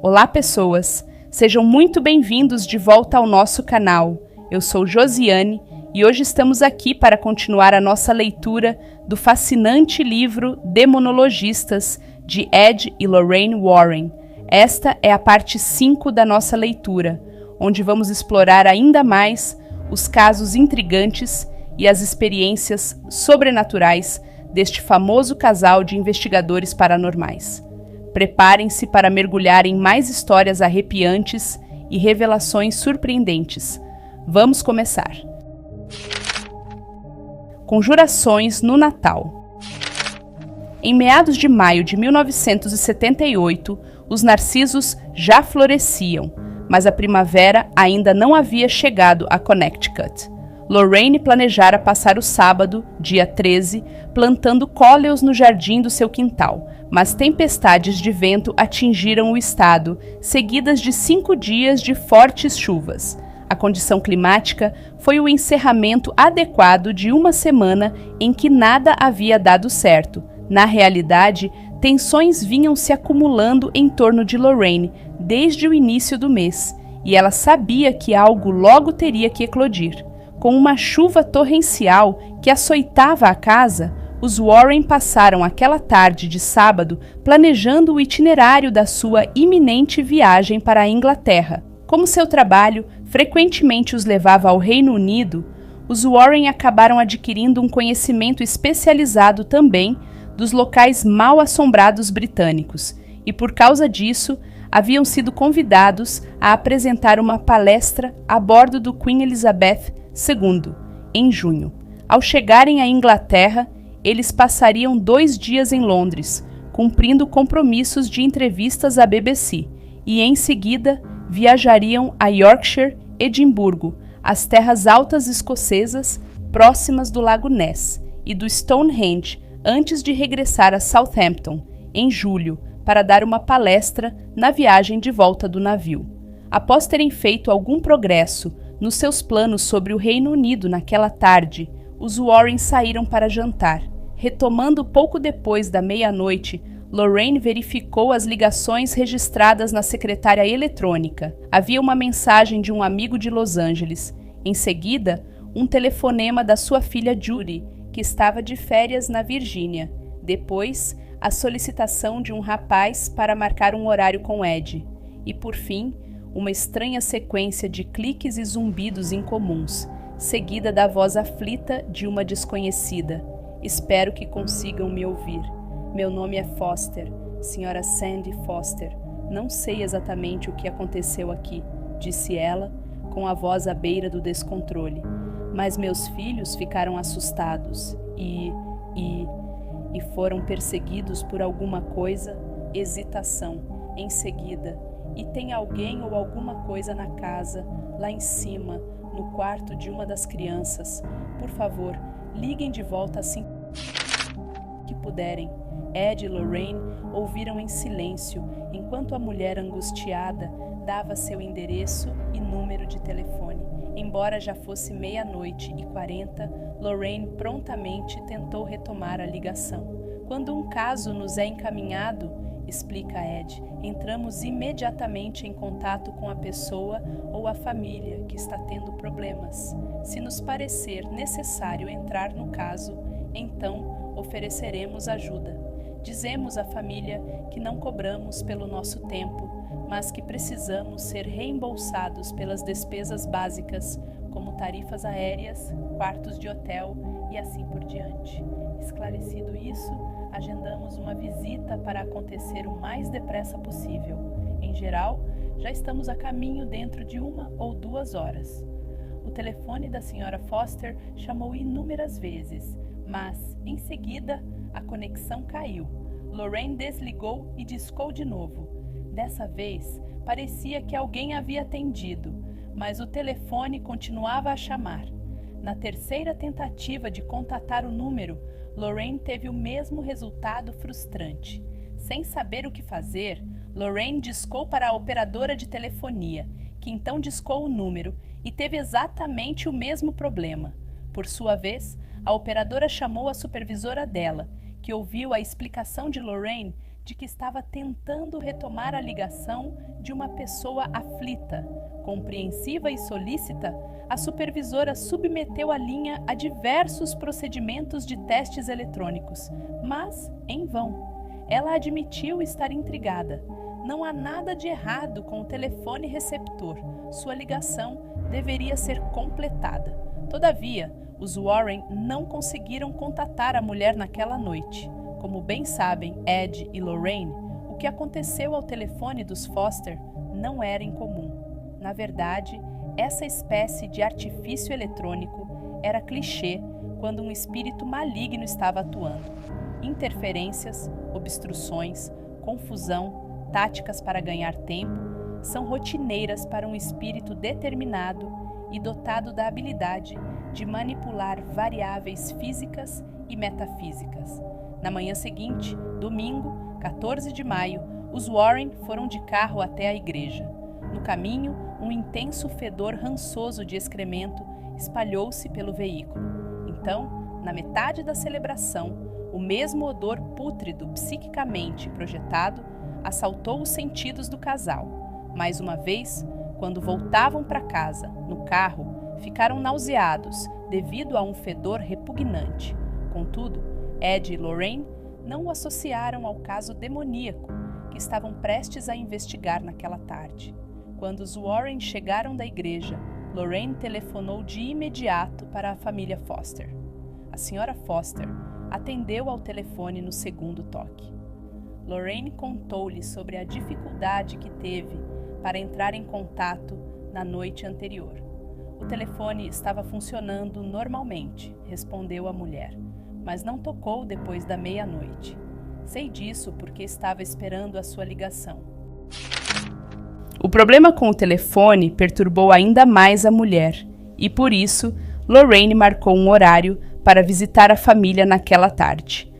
Olá, pessoas! Sejam muito bem-vindos de volta ao nosso canal. Eu sou Josiane e hoje estamos aqui para continuar a nossa leitura do fascinante livro Demonologistas, de Ed e Lorraine Warren. Esta é a parte 5 da nossa leitura, onde vamos explorar ainda mais os casos intrigantes e as experiências sobrenaturais deste famoso casal de investigadores paranormais. Preparem-se para mergulhar em mais histórias arrepiantes e revelações surpreendentes. Vamos começar. Conjurações no Natal. Em meados de maio de 1978, os narcisos já floresciam, mas a primavera ainda não havia chegado a Connecticut. Lorraine planejara passar o sábado, dia 13, plantando cóleos no jardim do seu quintal, mas tempestades de vento atingiram o estado, seguidas de 5 dias de fortes chuvas. A condição climática foi o encerramento adequado de uma semana em que nada havia dado certo. Na realidade, tensões vinham se acumulando em torno de Lorraine desde o início do mês, e ela sabia que algo logo teria que eclodir. Com uma chuva torrencial que açoitava a casa, os Warren passaram aquela tarde de sábado planejando o itinerário da sua iminente viagem para a Inglaterra. Como seu trabalho frequentemente os levava ao Reino Unido, os Warren acabaram adquirindo um conhecimento especializado também dos locais mal assombrados britânicos, e por causa disso, haviam sido convidados a apresentar uma palestra a bordo do Queen Elizabeth II, em junho. Ao chegarem à Inglaterra, eles passariam 2 dias em Londres, cumprindo compromissos de entrevistas à BBC, e em seguida viajariam a Yorkshire, Edimburgo, as terras altas escocesas próximas do Lago Ness e do Stonehenge, antes de regressar a Southampton, em julho, para dar uma palestra na viagem de volta do navio. Após terem feito algum progresso nos seus planos sobre o Reino Unido naquela tarde, os Warren saíram para jantar. Retomando pouco depois da meia-noite, Lorraine verificou as ligações registradas na secretária eletrônica. Havia uma mensagem de um amigo de Los Angeles. Em seguida, um telefonema da sua filha Judy, que estava de férias na Virgínia. Depois, a solicitação de um rapaz para marcar um horário com Ed. E, por fim, uma estranha sequência de cliques e zumbidos incomuns, seguida da voz aflita de uma desconhecida. Espero que consigam me ouvir. Meu nome é Foster, Sra. Sandy Foster. Não sei exatamente o que aconteceu aqui, disse ela, com a voz à beira do descontrole. Mas meus filhos ficaram assustados e foram perseguidos por alguma coisa. Hesitação. Em seguida, e tem alguém ou alguma coisa na casa, lá em cima, no quarto de uma das crianças. Por favor, liguem de volta assim que puderem. Ed e Lorraine ouviram em silêncio, enquanto a mulher angustiada dava seu endereço e número de telefone. Embora já fosse 00:40, Lorraine prontamente tentou retomar a ligação. Quando um caso nos é encaminhado, explica Ed, entramos imediatamente em contato com a pessoa ou a família que está tendo problemas. Se nos parecer necessário entrar no caso, então ofereceremos ajuda. Dizemos à família que não cobramos pelo nosso tempo, mas que precisamos ser reembolsados pelas despesas básicas, como tarifas aéreas, quartos de hotel e assim por diante. Esclarecido isso, agendamos uma visita para acontecer o mais depressa possível. Em geral, já estamos a caminho dentro de 1 ou 2 horas. O telefone da Sra. Foster chamou inúmeras vezes, mas, em seguida, a conexão caiu. Lorraine desligou e discou de novo. Dessa vez, parecia que alguém havia atendido, mas o telefone continuava a chamar. Na terceira tentativa de contatar o número, Lorraine teve o mesmo resultado frustrante. Sem saber o que fazer, Lorraine discou para a operadora de telefonia, que então discou o número e teve exatamente o mesmo problema. Por sua vez, a operadora chamou a supervisora dela, que ouviu a explicação de Lorraine, de que estava tentando retomar a ligação de uma pessoa aflita. Compreensiva e solícita, a supervisora submeteu a linha a diversos procedimentos de testes eletrônicos, mas em vão. Ela admitiu estar intrigada. Não há nada de errado com o telefone receptor. Sua ligação deveria ser completada. Todavia, os Warren não conseguiram contatar a mulher naquela noite. Como bem sabem Ed e Lorraine, o que aconteceu ao telefone dos Foster não era incomum. Na verdade, essa espécie de artifício eletrônico era clichê quando um espírito maligno estava atuando. Interferências, obstruções, confusão, táticas para ganhar tempo são rotineiras para um espírito determinado e dotado da habilidade de manipular variáveis físicas e metafísicas. Na manhã seguinte, domingo, 14 de maio, os Warren foram de carro até a igreja. No caminho, um intenso fedor rançoso de excremento espalhou-se pelo veículo. Então, na metade da celebração, o mesmo odor pútrido psiquicamente projetado assaltou os sentidos do casal. Mais uma vez, quando voltavam para casa, no carro, ficaram nauseados devido a um fedor repugnante. Contudo, Ed e Lorraine não o associaram ao caso demoníaco que estavam prestes a investigar naquela tarde. Quando os Warren chegaram da igreja, Lorraine telefonou de imediato para a família Foster. A senhora Foster atendeu ao telefone no segundo toque. Lorraine contou-lhe sobre a dificuldade que teve para entrar em contato na noite anterior. O telefone estava funcionando normalmente, respondeu a mulher, mas não tocou depois da meia-noite. Sei disso porque estava esperando a sua ligação. O problema com o telefone perturbou ainda mais a mulher, e por isso Lorraine marcou um horário para visitar a família naquela tarde.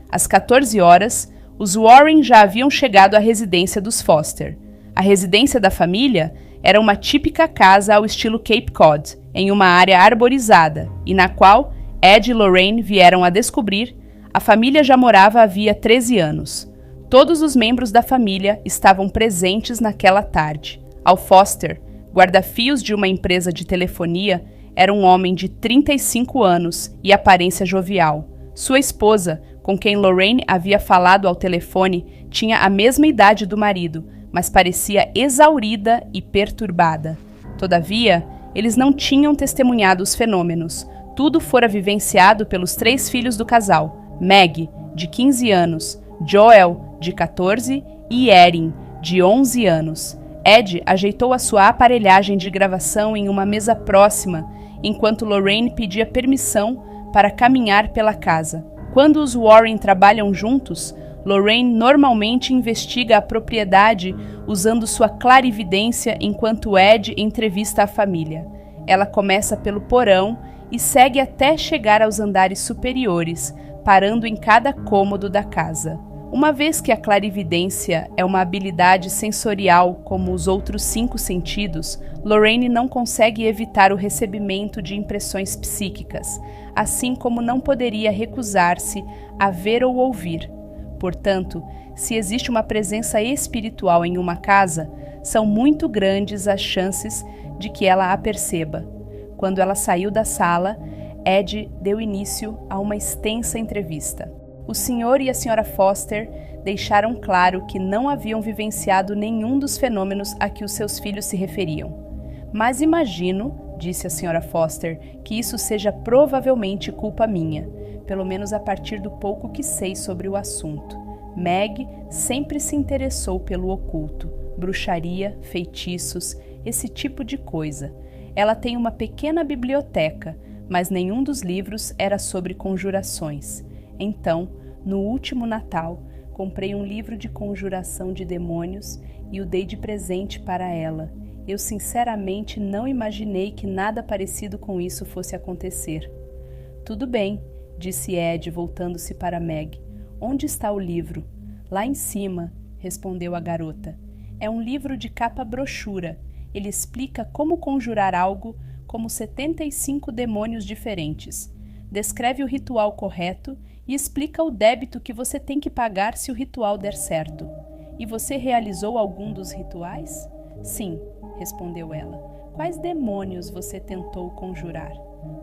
Às 14 horas, os Warren já haviam chegado à residência dos Foster. A residência da família era uma típica casa ao estilo Cape Cod, em uma área arborizada, e na qual Ed e Lorraine vieram a descobrir, a família já morava havia 13 anos. Todos os membros da família estavam presentes naquela tarde. Al Foster, guarda-fios de uma empresa de telefonia, era um homem de 35 anos e aparência jovial. Sua esposa, com quem Lorraine havia falado ao telefone, tinha a mesma idade do marido, mas parecia exaurida e perturbada. Todavia, eles não tinham testemunhado os fenômenos. Tudo fora vivenciado pelos 3 filhos do casal: Meg, de 15 anos, Joel, de 14, e Erin, de 11 anos. Ed ajeitou a sua aparelhagem de gravação em uma mesa próxima, enquanto Lorraine pedia permissão para caminhar pela casa. Quando os Warren trabalham juntos, Lorraine normalmente investiga a propriedade usando sua clarividência enquanto Ed entrevista a família. Ela começa pelo porão e segue até chegar aos andares superiores, parando em cada cômodo da casa. Uma vez que a clarividência é uma habilidade sensorial como os outros 5 sentidos, Lorraine não consegue evitar o recebimento de impressões psíquicas, assim como não poderia recusar-se a ver ou ouvir. Portanto, se existe uma presença espiritual em uma casa, são muito grandes as chances de que ela a perceba. Quando ela saiu da sala, Ed deu início a uma extensa entrevista. O senhor e a senhora Foster deixaram claro que não haviam vivenciado nenhum dos fenômenos a que os seus filhos se referiam. Mas imagino, disse a senhora Foster, que isso seja provavelmente culpa minha, pelo menos a partir do pouco que sei sobre o assunto. Meg sempre se interessou pelo oculto, bruxaria, feitiços, esse tipo de coisa. Ela tem uma pequena biblioteca, mas nenhum dos livros era sobre conjurações. Então, no último Natal, comprei um livro de conjuração de demônios e o dei de presente para ela. Eu sinceramente não imaginei que nada parecido com isso fosse acontecer. Tudo bem, disse Ed, voltando-se para Meg. Onde está o livro? Lá em cima, respondeu a garota. É um livro de capa brochura. Ele explica como conjurar algo como 75 demônios diferentes. Descreve o ritual correto e explica o débito que você tem que pagar se o ritual der certo. E você realizou algum dos rituais? Sim, respondeu ela. Quais demônios você tentou conjurar?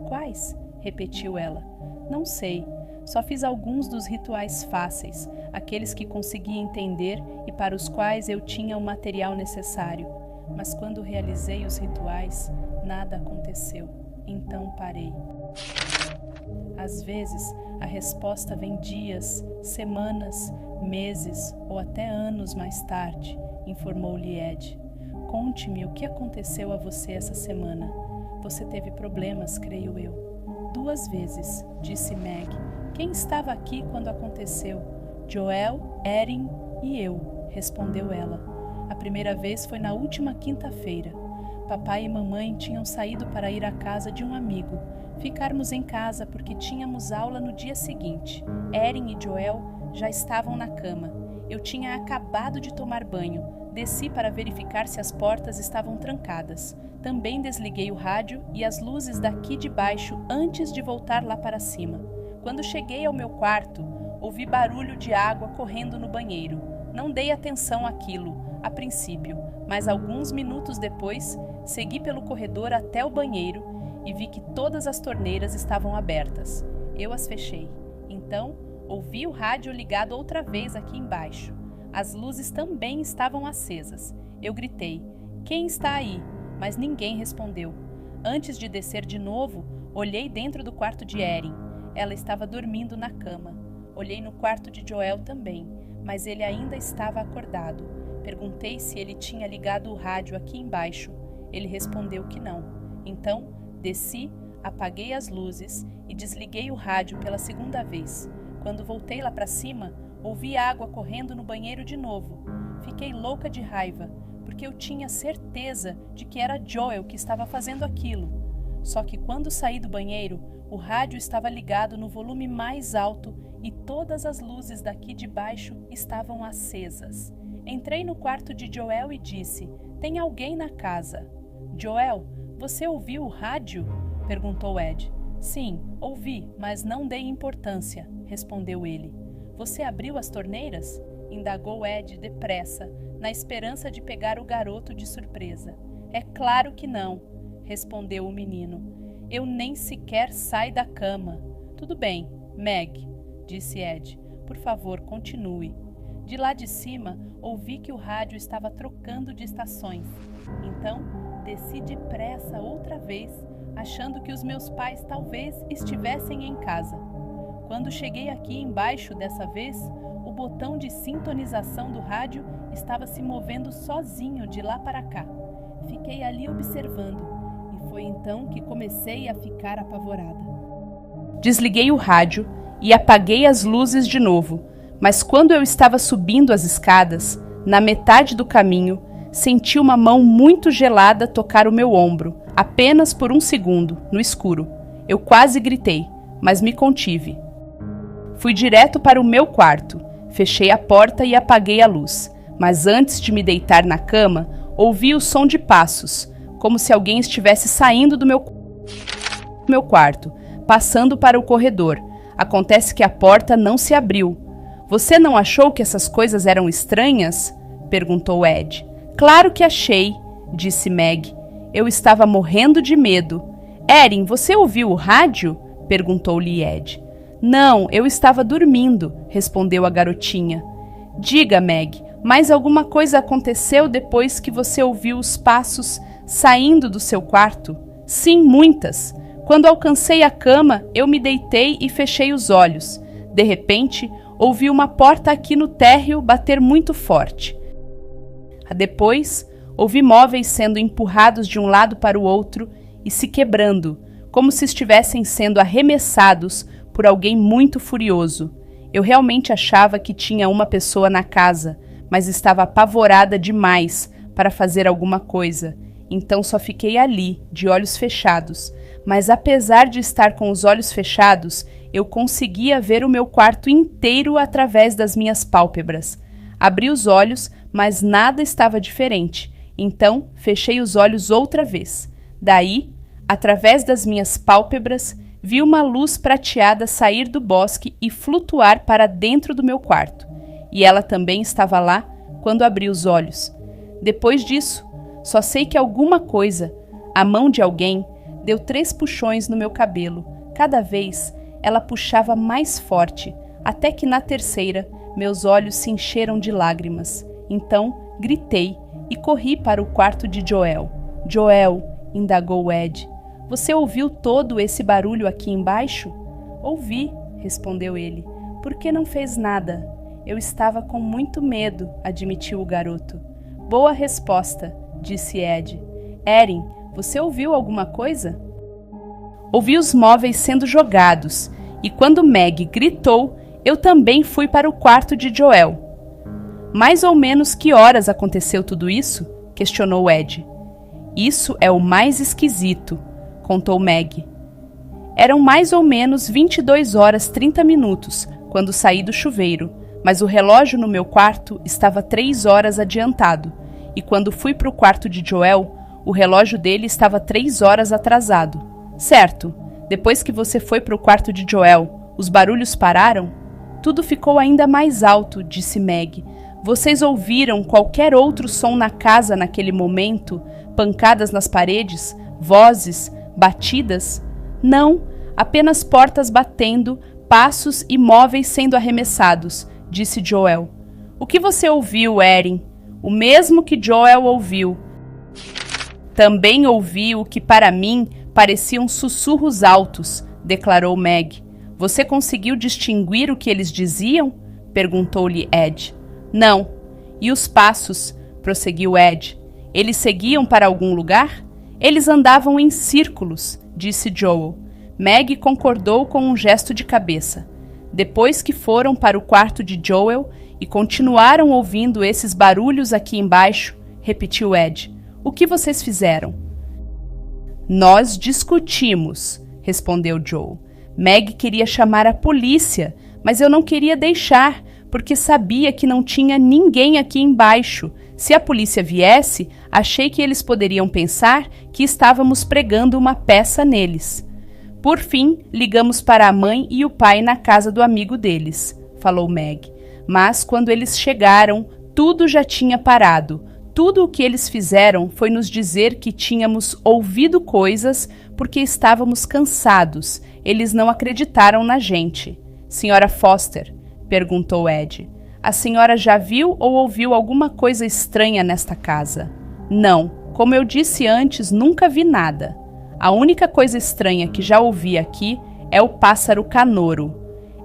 Quais? Repetiu ela. Não sei. Só fiz alguns dos rituais fáceis, aqueles que consegui entender e para os quais eu tinha o material necessário. Mas quando realizei os rituais, nada aconteceu. Então parei. Às vezes, a resposta vem dias, semanas, meses ou até anos mais tarde, informou-lhe Ed. Conte-me o que aconteceu a você essa semana. Você teve problemas, creio eu. 2 vezes, disse Meg. Quem estava aqui quando aconteceu? Joel, Erin e eu, respondeu ela. A primeira vez foi na última quinta-feira. Papai e mamãe tinham saído para ir à casa de um amigo. Ficarmos em casa porque tínhamos aula no dia seguinte. Erin e Joel já estavam na cama. Eu tinha acabado de tomar banho. Desci para verificar se as portas estavam trancadas. Também desliguei o rádio e as luzes daqui de baixo antes de voltar lá para cima. Quando cheguei ao meu quarto, ouvi barulho de água correndo no banheiro. Não dei atenção àquilo, a princípio, mas alguns minutos depois, segui pelo corredor até o banheiro e vi que todas as torneiras estavam abertas. Eu as fechei. Então, ouvi o rádio ligado outra vez aqui embaixo. As luzes também estavam acesas. Eu gritei, quem está aí? Mas ninguém respondeu. Antes de descer de novo, olhei dentro do quarto de Erin. Ela estava dormindo na cama. Olhei no quarto de Joel também, mas ele ainda estava acordado. Perguntei se ele tinha ligado o rádio aqui embaixo. Ele respondeu que não. Então, desci, apaguei as luzes e desliguei o rádio pela segunda vez. Quando voltei lá para cima, ouvi água correndo no banheiro de novo. Fiquei louca de raiva, porque eu tinha certeza de que era Joel que estava fazendo aquilo. Só que quando saí do banheiro, o rádio estava ligado no volume mais alto e todas as luzes daqui de baixo estavam acesas. Entrei no quarto de Joel e disse, tem alguém na casa. Joel, você ouviu o rádio? Perguntou Ed. Sim, ouvi, mas não dei importância, respondeu ele. Você abriu as torneiras? Indagou Ed depressa, na esperança de pegar o garoto de surpresa. É claro que não, respondeu o menino. Eu nem sequer saio da cama. Tudo bem, Meg, disse Ed. Por favor, continue. De lá de cima, ouvi que o rádio estava trocando de estações. Então, desci depressa outra vez, achando que os meus pais talvez estivessem em casa. Quando cheguei aqui embaixo dessa vez, o botão de sintonização do rádio estava se movendo sozinho de lá para cá. Fiquei ali observando. Foi então que comecei a ficar apavorada. Desliguei o rádio e apaguei as luzes de novo, mas quando eu estava subindo as escadas, na metade do caminho, senti uma mão muito gelada tocar o meu ombro, apenas por 1 segundo, no escuro. Eu quase gritei, mas me contive. Fui direto para o meu quarto, fechei a porta e apaguei a luz, mas antes de me deitar na cama, ouvi o som de passos, como se alguém estivesse saindo do meu quarto, passando para o corredor. Acontece que a porta não se abriu. Você não achou que essas coisas eram estranhas? Perguntou Ed. Claro que achei, disse Meg. Eu estava morrendo de medo. Erin, você ouviu o rádio? Perguntou-lhe Ed. Não, eu estava dormindo, respondeu a garotinha. Diga, Meg, mais alguma coisa aconteceu depois que você ouviu os passos saindo do seu quarto? Sim, muitas. Quando alcancei a cama, eu me deitei e fechei os olhos. De repente, ouvi uma porta aqui no térreo bater muito forte. Depois, ouvi móveis sendo empurrados de um lado para o outro e se quebrando, como se estivessem sendo arremessados por alguém muito furioso. Eu realmente achava que tinha uma pessoa na casa, mas estava apavorada demais para fazer alguma coisa. Então só fiquei ali, de olhos fechados. Mas apesar de estar com os olhos fechados, eu conseguia ver o meu quarto inteiro através das minhas pálpebras. Abri os olhos, mas nada estava diferente. Então fechei os olhos outra vez. Daí, através das minhas pálpebras, vi uma luz prateada sair do bosque e flutuar para dentro do meu quarto. E ela também estava lá quando abri os olhos. Depois disso, só sei que alguma coisa, a mão de alguém, deu 3 puxões no meu cabelo. Cada vez, ela puxava mais forte, até que na terceira, meus olhos se encheram de lágrimas. Então, gritei e corri para o quarto de Joel. Joel, indagou Ed, você ouviu todo esse barulho aqui embaixo? Ouvi, respondeu ele. Por que não fez nada? Eu estava com muito medo, admitiu o garoto. Boa resposta, disse Ed. Erin, você ouviu alguma coisa? Ouvi os móveis sendo jogados, e quando Meg gritou, eu também fui para o quarto de Joel. Mais ou menos que horas aconteceu tudo isso? Questionou Ed. Isso é o mais esquisito, contou Meg. Eram mais ou menos 22 horas 30 minutos quando saí do chuveiro, mas o relógio no meu quarto estava 3 horas adiantado, e quando fui para o quarto de Joel, o relógio dele estava 3 horas atrasado. Certo, depois que você foi para o quarto de Joel, os barulhos pararam? Tudo ficou ainda mais alto, disse Meg. Vocês ouviram qualquer outro som na casa naquele momento? Pancadas nas paredes? Vozes? Batidas? Não, apenas portas batendo, passos e móveis sendo arremessados, disse Joel. O que você ouviu, Erin? O mesmo que Joel ouviu. Também ouvi o que para mim pareciam sussurros altos, declarou Meg. Você conseguiu distinguir o que eles diziam? Perguntou-lhe Ed. Não. E os passos? Prosseguiu Ed. Eles seguiam para algum lugar? Eles andavam em círculos, disse Joel. Meg concordou com um gesto de cabeça. Depois que foram para o quarto de Joel e continuaram ouvindo esses barulhos aqui embaixo, repetiu Ed. O que vocês fizeram? Nós discutimos, respondeu Joel. Meg queria chamar a polícia, mas eu não queria deixar, porque sabia que não tinha ninguém aqui embaixo. Se a polícia viesse, achei que eles poderiam pensar que estávamos pregando uma peça neles. Por fim, ligamos para a mãe e o pai na casa do amigo deles, falou Meg. Mas quando eles chegaram, tudo já tinha parado. Tudo o que eles fizeram foi nos dizer que tínhamos ouvido coisas porque estávamos cansados. Eles não acreditaram na gente. Senhora Foster, perguntou Ed, a senhora já viu ou ouviu alguma coisa estranha nesta casa? Não, como eu disse antes, nunca vi nada. A única coisa estranha que já ouvi aqui é o pássaro canoro.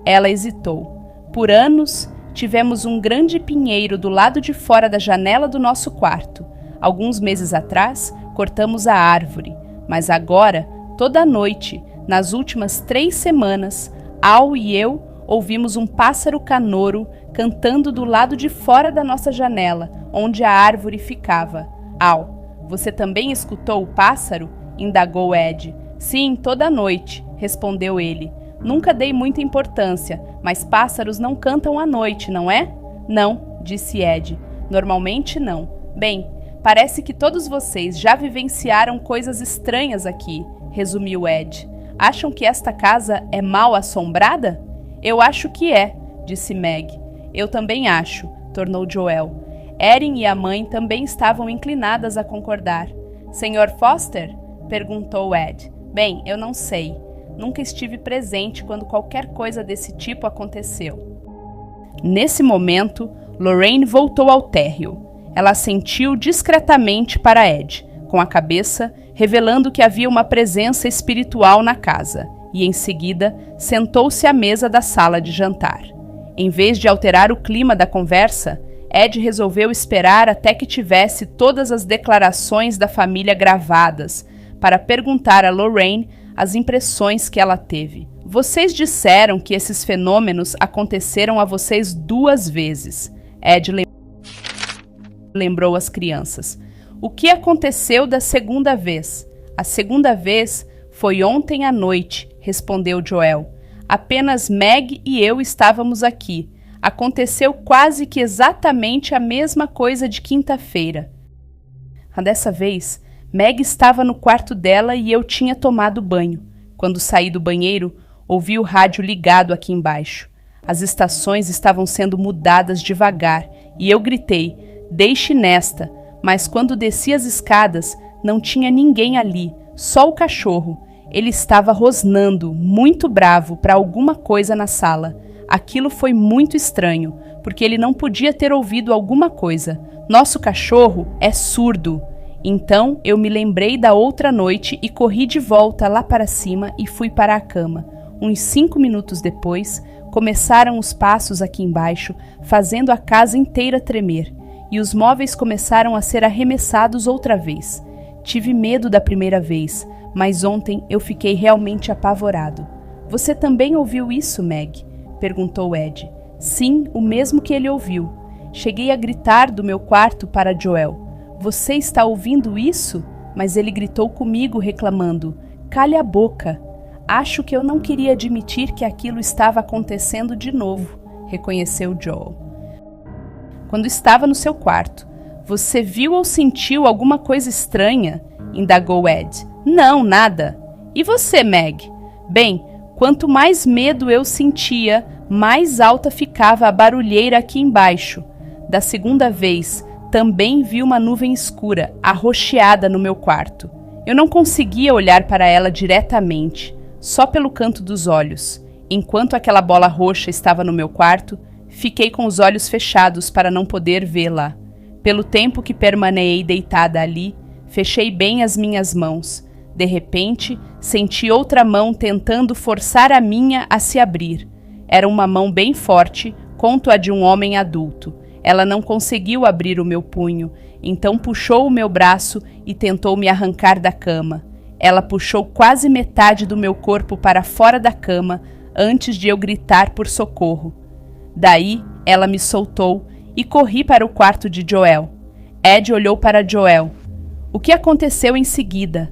Ela hesitou. Por anos, tivemos um grande pinheiro do lado de fora da janela do nosso quarto. Alguns meses atrás, cortamos a árvore, mas agora, toda noite, nas últimas 3 semanas, Al e eu ouvimos um pássaro canoro cantando do lado de fora da nossa janela, onde a árvore ficava. Al, você também escutou o pássaro? Indagou Ed. Sim, toda noite, respondeu ele. Nunca dei muita importância, mas pássaros não cantam à noite, não é? Não, disse Ed. Normalmente não. Bem, parece que todos vocês já vivenciaram coisas estranhas aqui, resumiu Ed. Acham que esta casa é mal assombrada? Eu acho que é, disse Meg. Eu também acho, tornou Joel. Erin e a mãe também estavam inclinadas a concordar. Senhor Foster? Perguntou Ed. Bem, eu não sei. Nunca estive presente quando qualquer coisa desse tipo aconteceu. Nesse momento, Lorraine voltou ao térreo. Ela assentiu discretamente para Ed, com a cabeça, revelando que havia uma presença espiritual na casa, e em seguida sentou-se à mesa da sala de jantar. Em vez de alterar o clima da conversa, Ed resolveu esperar até que tivesse todas as declarações da família gravadas, para perguntar a Lorraine as impressões que ela teve. Vocês disseram que esses fenômenos aconteceram a vocês 2 vezes. Ed lembrou as crianças. O que aconteceu da segunda vez? A segunda vez foi ontem à noite, respondeu Joel. Apenas Meg e eu estávamos aqui. Aconteceu quase que exatamente a mesma coisa de quinta-feira. Dessa vez, Meg estava no quarto dela e eu tinha tomado banho. Quando saí do banheiro, ouvi o rádio ligado aqui embaixo. As estações estavam sendo mudadas devagar e eu gritei, deixe nesta, mas quando desci as escadas, não tinha ninguém ali, só o cachorro. Ele estava rosnando, muito bravo, para alguma coisa na sala. Aquilo foi muito estranho, porque ele não podia ter ouvido alguma coisa. Nosso cachorro é surdo. Então eu me lembrei da outra noite e corri de volta lá para cima e fui para a cama. Uns 5 minutos depois, começaram os passos aqui embaixo, fazendo a casa inteira tremer, e os móveis começaram a ser arremessados outra vez. Tive medo da primeira vez, mas ontem eu fiquei realmente apavorado. Você também ouviu isso, Meg? Perguntou Ed. Sim, o mesmo que ele ouviu. Cheguei a gritar do meu quarto para Joel. Você está ouvindo isso? Mas ele gritou comigo reclamando. Cale a boca. Acho que eu não queria admitir que aquilo estava acontecendo de novo, reconheceu Joel. Quando estava no seu quarto, você viu ou sentiu alguma coisa estranha? Indagou Ed. Não, nada. E você, Meg? Bem, quanto mais medo eu sentia, mais alta ficava a barulheira aqui embaixo. Da segunda vez, também vi uma nuvem escura, arroxeada no meu quarto. Eu não conseguia olhar para ela diretamente, só pelo canto dos olhos. Enquanto aquela bola roxa estava no meu quarto, fiquei com os olhos fechados para não poder vê-la. Pelo tempo que permanei deitada ali, fechei bem as minhas mãos. De repente, senti outra mão tentando forçar a minha a se abrir. Era uma mão bem forte, quanto a de um homem adulto. Ela não conseguiu abrir o meu punho, então puxou o meu braço e tentou me arrancar da cama. Ela puxou quase metade do meu corpo para fora da cama antes de eu gritar por socorro. Daí, ela me soltou e corri para o quarto de Joel. Ed olhou para Joel. O que aconteceu em seguida?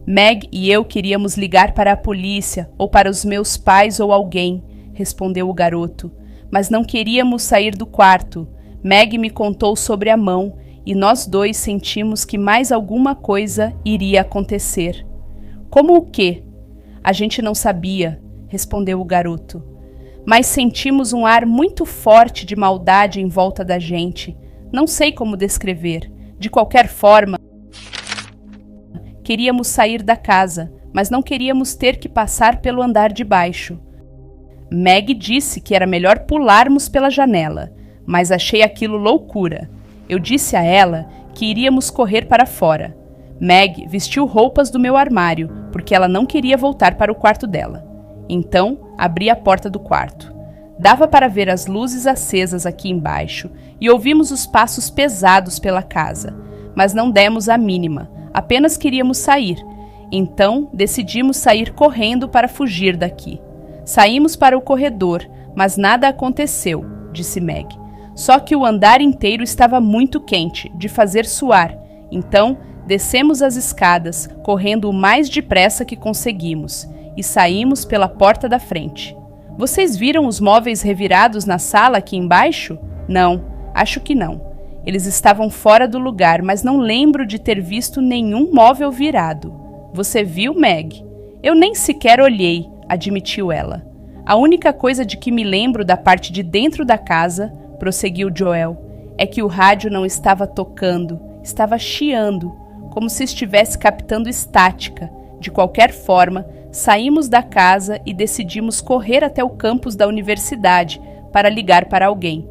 Meg e eu queríamos ligar para a polícia ou para os meus pais ou alguém, respondeu o garoto. Mas não queríamos sair do quarto. Meg me contou sobre a mão e nós dois sentimos que mais alguma coisa iria acontecer. Como o quê? A gente não sabia, respondeu o garoto. Mas sentimos um ar muito forte de maldade em volta da gente. Não sei como descrever. De qualquer forma, queríamos sair da casa, mas não queríamos ter que passar pelo andar de baixo. Meg disse que era melhor pularmos pela janela, mas achei aquilo loucura. Eu disse a ela que iríamos correr para fora. Meg vestiu roupas do meu armário, porque ela não queria voltar para o quarto dela. Então, abri a porta do quarto. Dava para ver as luzes acesas aqui embaixo e ouvimos os passos pesados pela casa, mas não demos a mínima, apenas queríamos sair. Então, decidimos sair correndo para fugir daqui. Saímos para o corredor, mas nada aconteceu, disse Meg. Só que o andar inteiro estava muito quente, de fazer suar. Então, descemos as escadas, correndo o mais depressa que conseguimos, e saímos pela porta da frente. Vocês viram os móveis revirados na sala aqui embaixo? Não, acho que não. Eles estavam fora do lugar, mas não lembro de ter visto nenhum móvel virado. Você viu, Meg? Eu nem sequer olhei, admitiu ela. A única coisa de que me lembro da parte de dentro da casa, prosseguiu Joel, é que o rádio não estava tocando, estava chiando, como se estivesse captando estática. De qualquer forma, saímos da casa e decidimos correr até o campus da universidade para ligar para alguém.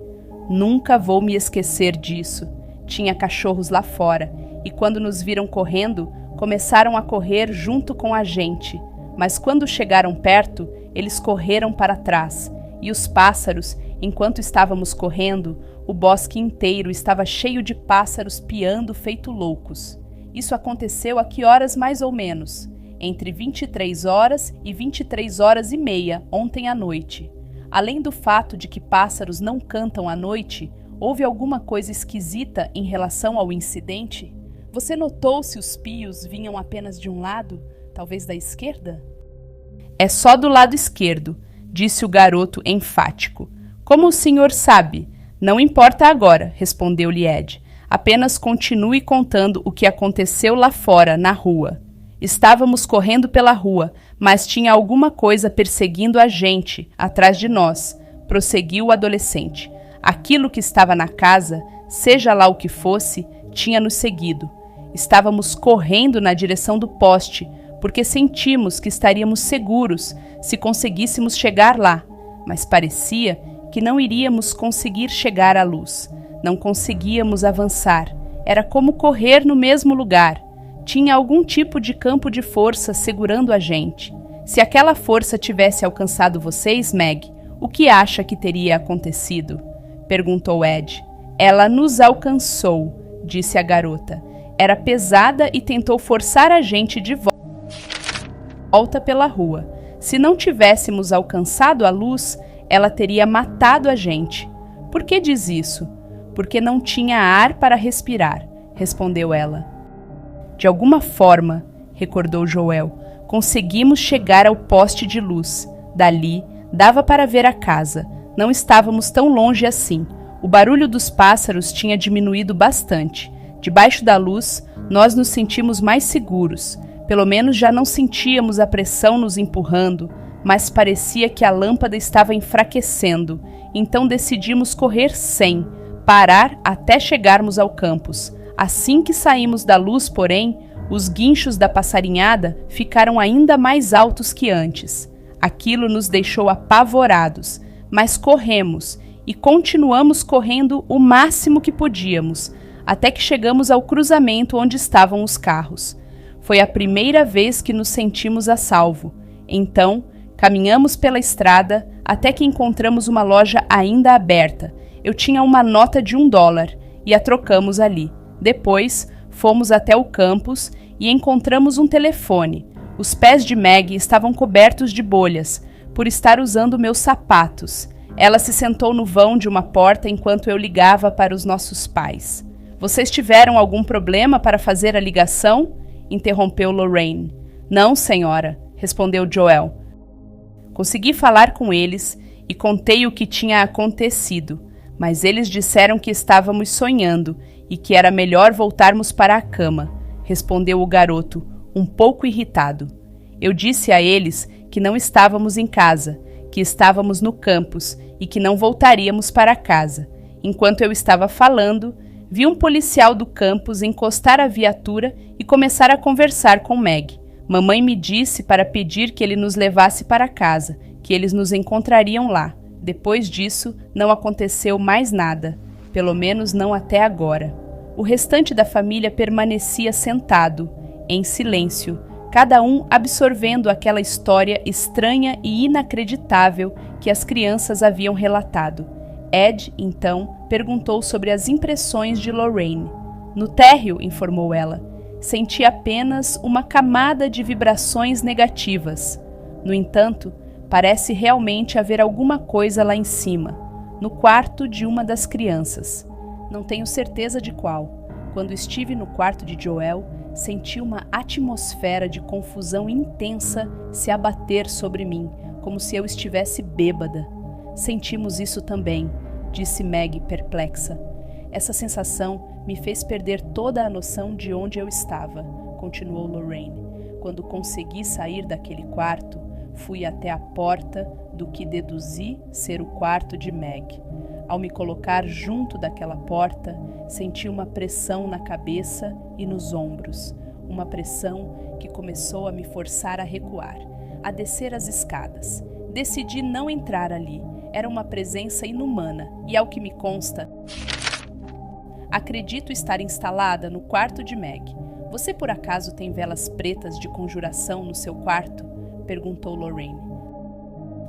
Nunca vou me esquecer disso. Tinha cachorros lá fora e quando nos viram correndo, começaram a correr junto com a gente. Mas quando chegaram perto, eles correram para trás. E os pássaros, enquanto estávamos correndo, o bosque inteiro estava cheio de pássaros piando feito loucos. Isso aconteceu a que horas mais ou menos? Entre 23 horas e 23 horas e meia ontem à noite. Além do fato de que pássaros não cantam à noite, houve alguma coisa esquisita em relação ao incidente? Você notou se os pios vinham apenas de um lado, talvez da esquerda? É só do lado esquerdo, disse o garoto enfático. Como o senhor sabe? Não importa agora, respondeu-lhe Ed. Apenas continue contando o que aconteceu lá fora, na rua. Estávamos correndo pela rua, mas tinha alguma coisa perseguindo a gente, atrás de nós, prosseguiu o adolescente. Aquilo que estava na casa, seja lá o que fosse, tinha nos seguido. Estávamos correndo na direção do poste, porque sentimos que estaríamos seguros se conseguíssemos chegar lá, mas parecia que não iríamos conseguir chegar à luz. Não conseguíamos avançar. Era como correr no mesmo lugar. Tinha algum tipo de campo de força segurando a gente. Se aquela força tivesse alcançado vocês, Meg, o que acha que teria acontecido? Perguntou Ed. Ela nos alcançou, disse a garota. Era pesada e tentou forçar a gente de volta pela rua. Se não tivéssemos alcançado a luz, ela teria matado a gente. Por que diz isso? Porque não tinha ar para respirar, respondeu ela. De alguma forma, recordou Joel, conseguimos chegar ao poste de luz. Dali, dava para ver a casa. Não estávamos tão longe assim. O barulho dos pássaros tinha diminuído bastante. Debaixo da luz, nós nos sentimos mais seguros. Pelo menos já não sentíamos a pressão nos empurrando, mas parecia que a lâmpada estava enfraquecendo. Então decidimos correr sem parar até chegarmos ao campus. Assim que saímos da luz, porém, os guinchos da passarinhada ficaram ainda mais altos que antes. Aquilo nos deixou apavorados, mas corremos e continuamos correndo o máximo que podíamos, até que chegamos ao cruzamento onde estavam os carros. Foi a primeira vez que nos sentimos a salvo. Então, caminhamos pela estrada até que encontramos uma loja ainda aberta. Eu tinha uma nota de $1 e a trocamos ali. Depois, fomos até o campus e encontramos um telefone. Os pés de Meg estavam cobertos de bolhas, por estar usando meus sapatos. Ela se sentou no vão de uma porta enquanto eu ligava para os nossos pais. Vocês tiveram algum problema para fazer a ligação? Interrompeu Lorraine. Não, senhora, respondeu Joel. Consegui falar com eles e contei o que tinha acontecido, mas eles disseram que estávamos sonhando e que era melhor voltarmos para a cama, respondeu o garoto, um pouco irritado. Eu disse a eles que não estávamos em casa, que estávamos no campus e que não voltaríamos para casa. Enquanto eu estava falando, vi um policial do campus encostar a viatura e começar a conversar com Meg. Mamãe me disse para pedir que ele nos levasse para casa, que eles nos encontrariam lá. Depois disso, não aconteceu mais nada, pelo menos não até agora. O restante da família permanecia sentado, em silêncio, cada um absorvendo aquela história estranha e inacreditável que as crianças haviam relatado. Ed, então, perguntou sobre as impressões de Lorraine. No térreo, informou ela, senti apenas uma camada de vibrações negativas. No entanto, parece realmente haver alguma coisa lá em cima, no quarto de uma das crianças. Não tenho certeza de qual. Quando estive no quarto de Joel, senti uma atmosfera de confusão intensa se abater sobre mim, como se eu estivesse bêbada. Sentimos isso também, disse Meg perplexa. Essa sensação me fez perder toda a noção de onde eu estava, continuou Lorraine. Quando consegui sair daquele quarto, fui até a porta do que deduzi ser o quarto de Meg. Ao me colocar junto daquela porta, senti uma pressão na cabeça e nos ombros, uma pressão que começou a me forçar a recuar, a descer as escadas. Decidi não entrar ali. Era uma presença inumana e, ao que me consta, acredito estar instalada no quarto de Meg. Você por acaso tem velas pretas de conjuração no seu quarto? Perguntou Lorraine.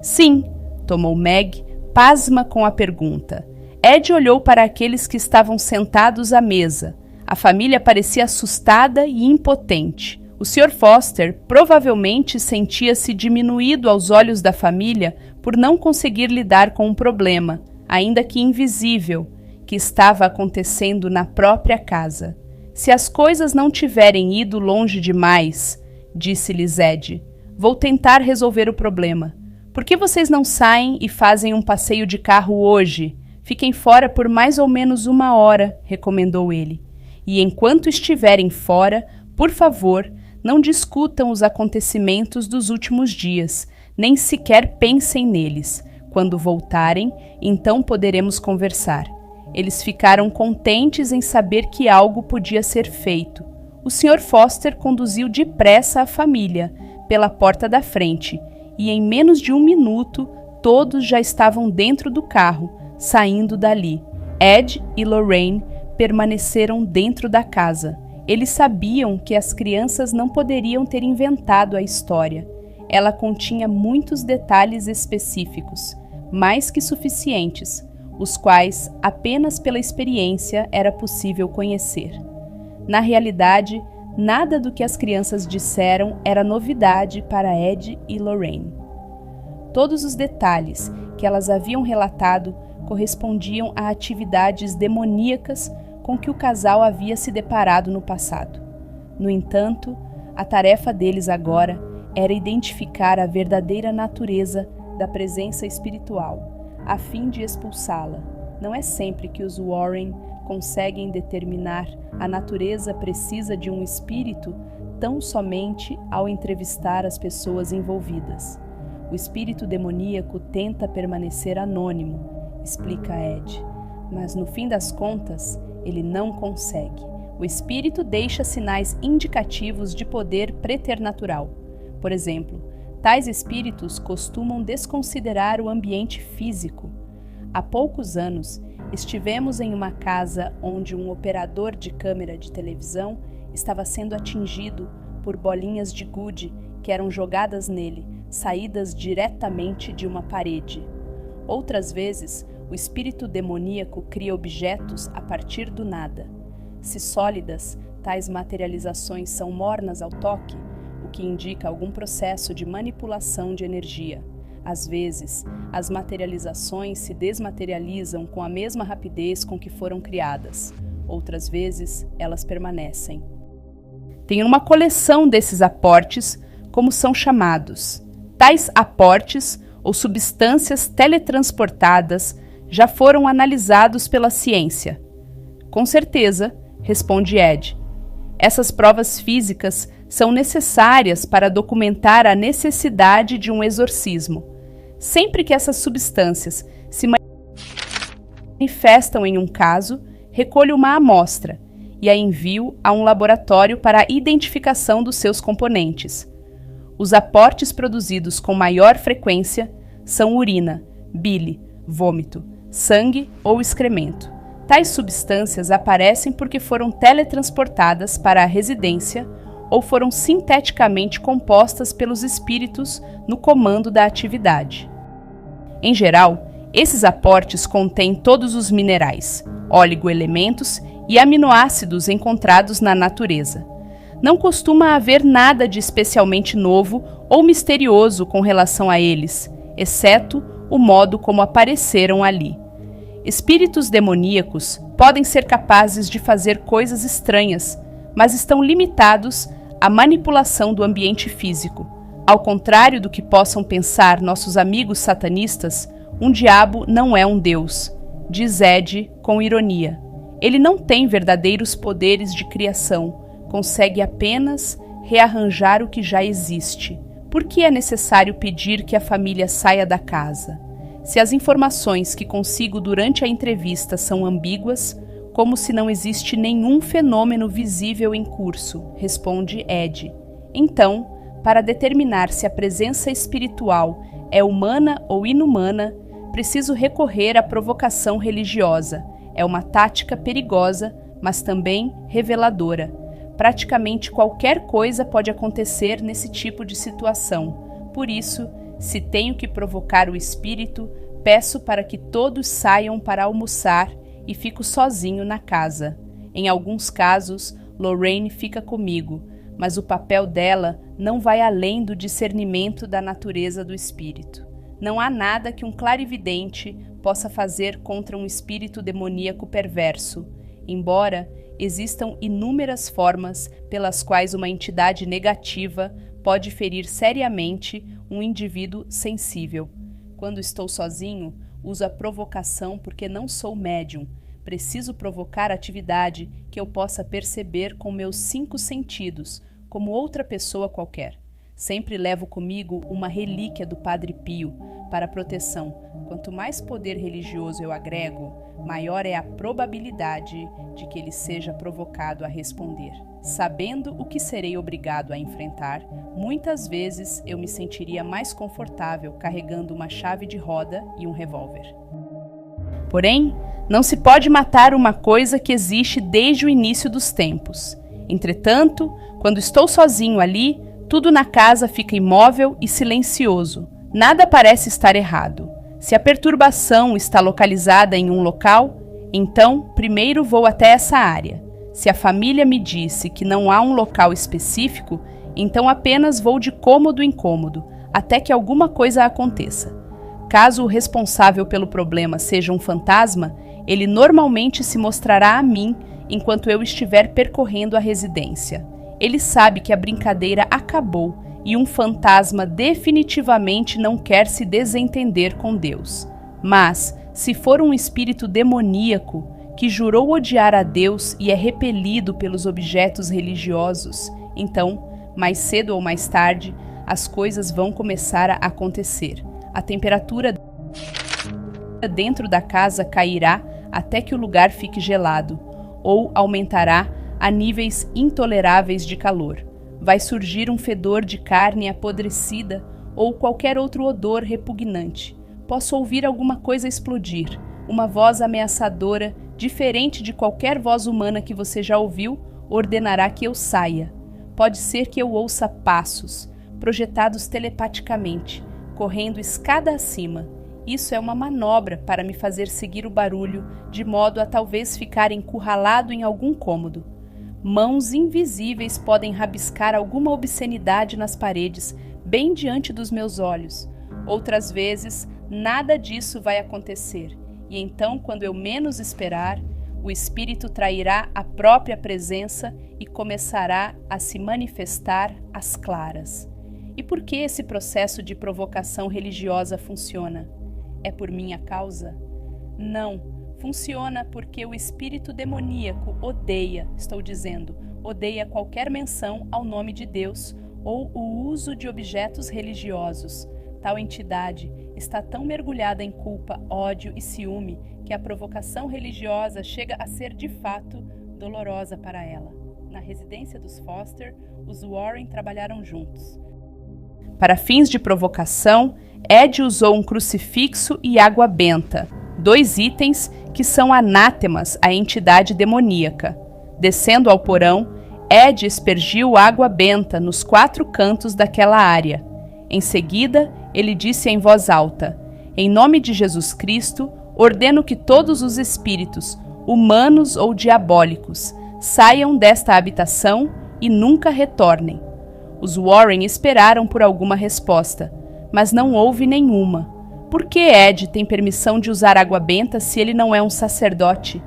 Sim, tomou Meg, pasma com a pergunta. Ed olhou para aqueles que estavam sentados à mesa. A família parecia assustada e impotente. O Sr. Foster provavelmente sentia-se diminuído aos olhos da família por não conseguir lidar com um problema, ainda que invisível, que estava acontecendo na própria casa. Se as coisas não tiverem ido longe demais, disse-lhes Ed, vou tentar resolver o problema. Por que vocês não saem e fazem um passeio de carro hoje? Fiquem fora por mais ou menos 1 hora, recomendou ele. E enquanto estiverem fora, por favor, Não discutam os acontecimentos dos últimos dias, nem sequer pensem neles. Quando voltarem, então poderemos conversar. Eles ficaram contentes em saber que algo podia ser feito. O Sr. Foster conduziu depressa a família pela porta da frente e em menos de 1 minuto todos já estavam dentro do carro, saindo dali. Ed e Lorraine permaneceram dentro da casa. Eles sabiam que as crianças não poderiam ter inventado a história. Ela continha muitos detalhes específicos, mais que suficientes, os quais apenas pela experiência era possível conhecer. Na realidade, nada do que as crianças disseram era novidade para Ed e Lorraine. Todos os detalhes que elas haviam relatado correspondiam a atividades demoníacas com que o casal havia se deparado no passado. No entanto, a tarefa deles agora era identificar a verdadeira natureza da presença espiritual, a fim de expulsá-la. Não é sempre que os Warren conseguem determinar a natureza precisa de um espírito tão somente ao entrevistar as pessoas envolvidas. O espírito demoníaco tenta permanecer anônimo, explica Ed, mas no fim das contas, ele não consegue. O espírito deixa sinais indicativos de poder preternatural. Por exemplo, tais espíritos costumam desconsiderar o ambiente físico. Há poucos anos, estivemos em uma casa onde um operador de câmera de televisão estava sendo atingido por bolinhas de gude que eram jogadas nele, saídas diretamente de uma parede. Outras vezes, o espírito demoníaco cria objetos a partir do nada. Se sólidas, tais materializações são mornas ao toque, o que indica algum processo de manipulação de energia. Às vezes, as materializações se desmaterializam com a mesma rapidez com que foram criadas. Outras vezes, elas permanecem. Tem uma coleção desses aportes, como são chamados. Tais aportes, ou substâncias teletransportadas, já foram analisados pela ciência. Com certeza, responde Ed. Essas provas físicas são necessárias para documentar a necessidade de um exorcismo. Sempre que essas substâncias se manifestam em um caso, recolho uma amostra e a envio a um laboratório para a identificação dos seus componentes. Os aportes produzidos com maior frequência são urina, bile, vômito, sangue ou excremento. Tais substâncias aparecem porque foram teletransportadas para a residência ou foram sinteticamente compostas pelos espíritos no comando da atividade. Em geral, esses aportes contêm todos os minerais, oligoelementos e aminoácidos encontrados na natureza. Não costuma haver nada de especialmente novo ou misterioso com relação a eles, exceto o modo como apareceram ali. Espíritos demoníacos podem ser capazes de fazer coisas estranhas, mas estão limitados à manipulação do ambiente físico. Ao contrário do que possam pensar nossos amigos satanistas, um diabo não é um deus, diz Ed com ironia. Ele não tem verdadeiros poderes de criação, consegue apenas rearranjar o que já existe. Por que é necessário pedir que a família saia da casa? Se as informações que consigo durante a entrevista são ambíguas, como se não existe nenhum fenômeno visível em curso, responde Ed. Então, para determinar se a presença espiritual é humana ou inumana, preciso recorrer à provocação religiosa. É uma tática perigosa, mas também reveladora. Praticamente qualquer coisa pode acontecer nesse tipo de situação. Por isso, se tenho que provocar o espírito, peço para que todos saiam para almoçar e fico sozinho na casa. Em alguns casos, Lorraine fica comigo, mas o papel dela não vai além do discernimento da natureza do espírito. Não há nada que um clarividente possa fazer contra um espírito demoníaco perverso, embora existam inúmeras formas pelas quais uma entidade negativa pode ferir seriamente um indivíduo sensível. Quando estou sozinho, uso a provocação porque não sou médium. Preciso provocar atividade que eu possa perceber com meus 5 sentidos, como outra pessoa qualquer. Sempre levo comigo uma relíquia do Padre Pio para proteção. Quanto mais poder religioso eu agrego, maior é a probabilidade de que ele seja provocado a responder. Sabendo o que serei obrigado a enfrentar, muitas vezes eu me sentiria mais confortável carregando uma chave de roda e um revólver. Porém, não se pode matar uma coisa que existe desde o início dos tempos. Entretanto, quando estou sozinho ali, tudo na casa fica imóvel e silencioso. Nada parece estar errado. Se a perturbação está localizada em um local, então primeiro vou até essa área. Se a família me disse que não há um local específico, então apenas vou de cômodo em cômodo, até que alguma coisa aconteça. Caso o responsável pelo problema seja um fantasma, ele normalmente se mostrará a mim enquanto eu estiver percorrendo a residência. Ele sabe que a brincadeira acabou e um fantasma definitivamente não quer se desentender com Deus. Mas, se for um espírito demoníaco que jurou odiar a Deus e é repelido pelos objetos religiosos, então, mais cedo ou mais tarde, as coisas vão começar a acontecer. A temperatura dentro da casa cairá até que o lugar fique gelado, ou aumentará a níveis intoleráveis de calor. Vai surgir um fedor de carne apodrecida ou qualquer outro odor repugnante. Posso ouvir alguma coisa explodir, uma voz ameaçadora, diferente de qualquer voz humana que você já ouviu, ordenará que eu saia. Pode ser que eu ouça passos, projetados telepaticamente, correndo escada acima. Isso é uma manobra para me fazer seguir o barulho, de modo a talvez ficar encurralado em algum cômodo. Mãos invisíveis podem rabiscar alguma obscenidade nas paredes, bem diante dos meus olhos. Outras vezes, nada disso vai acontecer, e então, quando eu menos esperar, o espírito trairá a própria presença e começará a se manifestar às claras. E por que esse processo de provocação religiosa funciona? É por minha causa? Não. Funciona porque o espírito demoníaco odeia qualquer menção ao nome de Deus ou o uso de objetos religiosos. Tal entidade está tão mergulhada em culpa, ódio e ciúme que a provocação religiosa chega a ser de fato dolorosa para ela. Na residência dos Foster, os Warren trabalharam juntos. Para fins de provocação, Ed usou um crucifixo e água benta, 2 itens que são anátemas à entidade demoníaca. Descendo ao porão, Ed aspergiu água benta nos 4 cantos daquela área. Em seguida, ele disse em voz alta: "Em nome de Jesus Cristo, ordeno que todos os espíritos, humanos ou diabólicos, saiam desta habitação e nunca retornem." Os Warren esperaram por alguma resposta, mas não houve nenhuma. Por que Ed tem permissão de usar água benta se ele não é um sacerdote?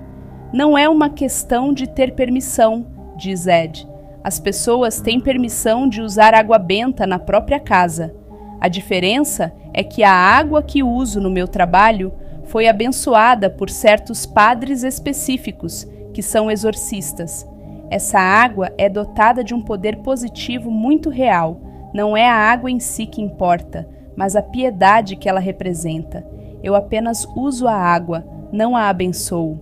Não é uma questão de ter permissão, diz Ed. As pessoas têm permissão de usar água benta na própria casa. A diferença é que a água que uso no meu trabalho foi abençoada por certos padres específicos, que são exorcistas. Essa água é dotada de um poder positivo muito real. Não é a água em si que importa, mas a piedade que ela representa. Eu apenas uso a água, não a abençoo.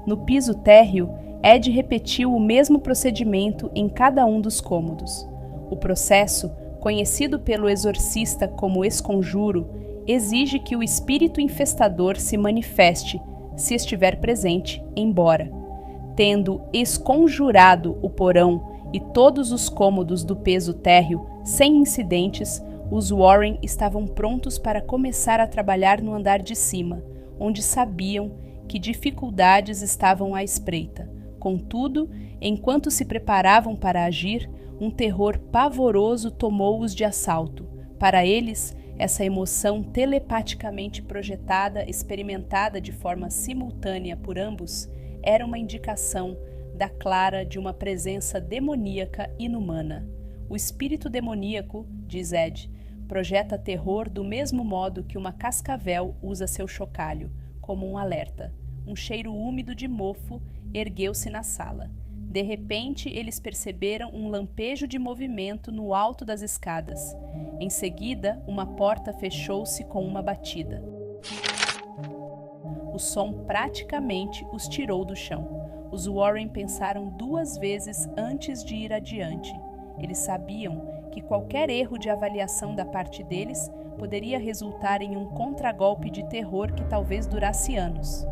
No piso térreo, Ed repetiu o mesmo procedimento em cada um dos cômodos. O processo, conhecido pelo exorcista como esconjuro, exige que o espírito infestador se manifeste, se estiver presente, embora. Tendo esconjurado o porão e todos os cômodos do piso térreo sem incidentes, os Warren estavam prontos para começar a trabalhar no andar de cima, onde sabiam que dificuldades estavam à espreita. Contudo, enquanto se preparavam para agir, um terror pavoroso tomou-os de assalto. Para eles, essa emoção telepaticamente projetada, experimentada de forma simultânea por ambos, era uma indicação da clara de uma presença demoníaca inumana. O espírito demoníaco, diz Ed, projeta terror do mesmo modo que uma cascavel usa seu chocalho, como um alerta. Um cheiro úmido de mofo ergueu-se na sala. De repente, eles perceberam um lampejo de movimento no alto das escadas. Em seguida, uma porta fechou-se com uma batida. O som praticamente os tirou do chão. Os Warren pensaram 2 vezes antes de ir adiante. Eles sabiam que qualquer erro de avaliação da parte deles poderia resultar em um contragolpe de terror que talvez durasse anos.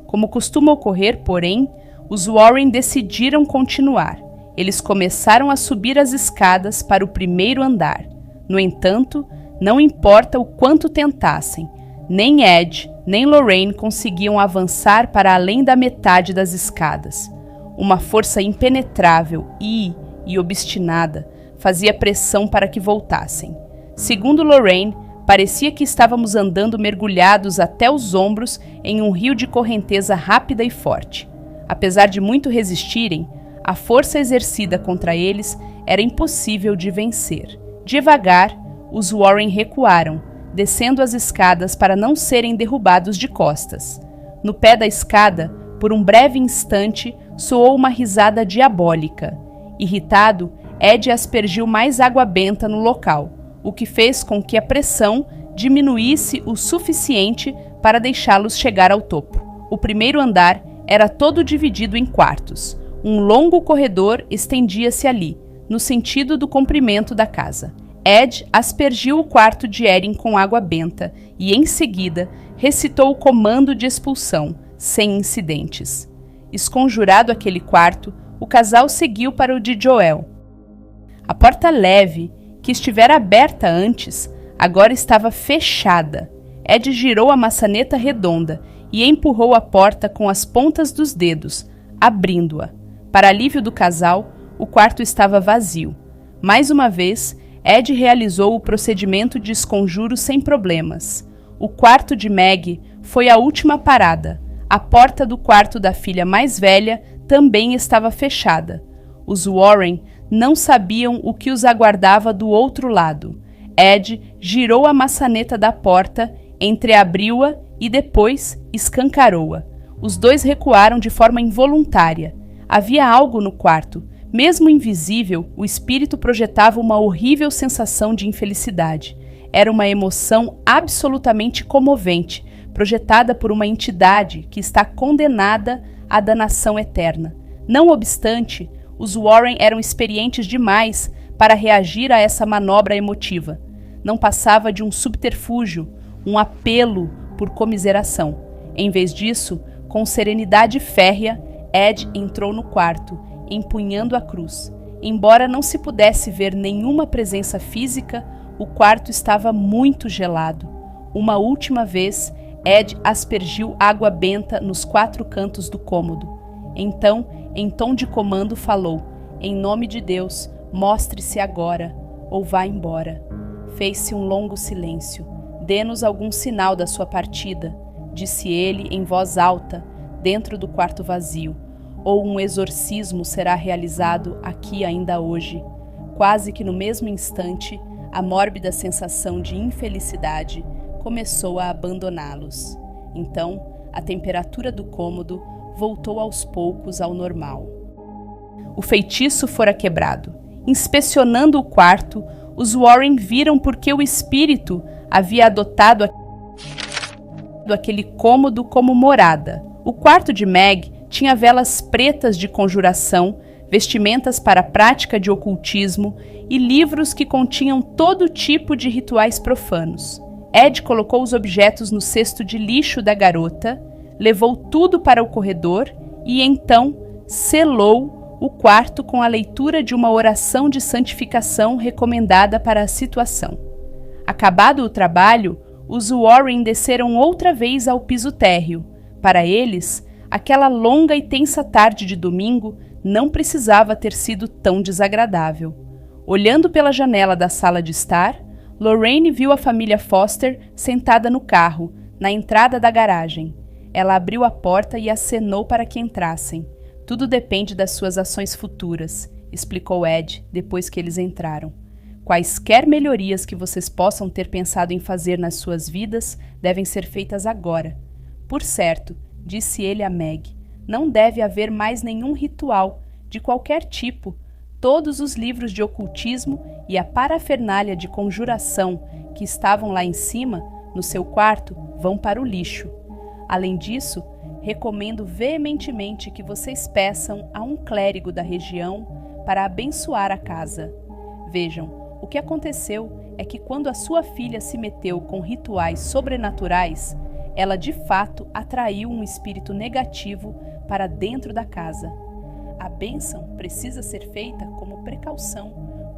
Como costuma ocorrer, porém, os Warren decidiram continuar. Eles começaram a subir as escadas para o primeiro andar. No entanto, não importa o quanto tentassem, nem Ed, nem Lorraine conseguiam avançar para além da metade das escadas. Uma força impenetrável e obstinada fazia pressão para que voltassem. Segundo Lorraine, parecia que estávamos andando mergulhados até os ombros em um rio de correnteza rápida e forte. Apesar de muito resistirem, a força exercida contra eles era impossível de vencer. Devagar, os Warren recuaram, descendo as escadas para não serem derrubados de costas. No pé da escada, por um breve instante, soou uma risada diabólica. Irritado, Ed aspergiu mais água benta no local, o que fez com que a pressão diminuísse o suficiente para deixá-los chegar ao topo. O primeiro andar era todo dividido em quartos. Um longo corredor estendia-se ali, no sentido do comprimento da casa. Ed aspergiu o quarto de Erin com água benta e, em seguida, recitou o comando de expulsão, sem incidentes. Esconjurado aquele quarto, o casal seguiu para o de Joel. A porta leve, que estivera aberta antes, agora estava fechada. Ed girou a maçaneta redonda e empurrou a porta com as pontas dos dedos, abrindo-a. Para alívio do casal, o quarto estava vazio. Mais uma vez, Ed realizou o procedimento de esconjuro sem problemas. O quarto de Meg foi a última parada. A porta do quarto da filha mais velha também estava fechada. Os Warren não sabiam o que os aguardava do outro lado. Ed girou a maçaneta da porta, entreabriu-a e depois escancarou-a. Os dois recuaram de forma involuntária. Havia algo no quarto. Mesmo invisível, o espírito projetava uma horrível sensação de infelicidade. Era uma emoção absolutamente comovente, projetada por uma entidade que está condenada à danação eterna. Não obstante, os Warren eram experientes demais para reagir a essa manobra emotiva. Não passava de um subterfúgio, um apelo por comiseração. Em vez disso, com serenidade férrea, Ed entrou no quarto, empunhando a cruz. Embora não se pudesse ver nenhuma presença física, o quarto estava muito gelado. Uma última vez, Ed aspergiu água benta nos 4 cantos do cômodo. Então, em tom de comando, falou: "Em nome de Deus, mostre-se agora, ou vá embora." Fez-se um longo silêncio. "Dê-nos algum sinal da sua partida", disse ele em voz alta, dentro do quarto vazio. "Ou um exorcismo será realizado aqui ainda hoje." Quase que no mesmo instante, a mórbida sensação de infelicidade começou a abandoná-los. Então, a temperatura do cômodo voltou aos poucos ao normal. O feitiço fora quebrado. Inspecionando o quarto, os Warren viram por que o espírito havia adotado aquele cômodo como morada. O quarto de Meg tinha velas pretas de conjuração, vestimentas para a prática de ocultismo e livros que continham todo tipo de rituais profanos. Ed colocou os objetos no cesto de lixo da garota, levou tudo para o corredor e então selou o quarto com a leitura de uma oração de santificação recomendada para a situação. Acabado o trabalho, os Warren desceram outra vez ao piso térreo. Para eles, aquela longa e tensa tarde de domingo não precisava ter sido tão desagradável. Olhando pela janela da sala de estar, Lorraine viu a família Foster sentada no carro, na entrada da garagem. Ela abriu a porta e acenou para que entrassem. "Tudo depende das suas ações futuras", explicou Ed, depois que eles entraram. "Quaisquer melhorias que vocês possam ter pensado em fazer nas suas vidas devem ser feitas agora. Por certo", disse ele a Meg, Não deve haver mais nenhum ritual, de qualquer tipo. Todos os livros de ocultismo e a parafernália de conjuração que estavam lá em cima, no seu quarto, vão para o lixo. Além disso, recomendo veementemente que vocês peçam a um clérigo da região para abençoar a casa. Vejam, o que aconteceu é que quando a sua filha se meteu com rituais sobrenaturais, ela de fato atraiu um espírito negativo para dentro da casa. A bênção precisa ser feita como precaução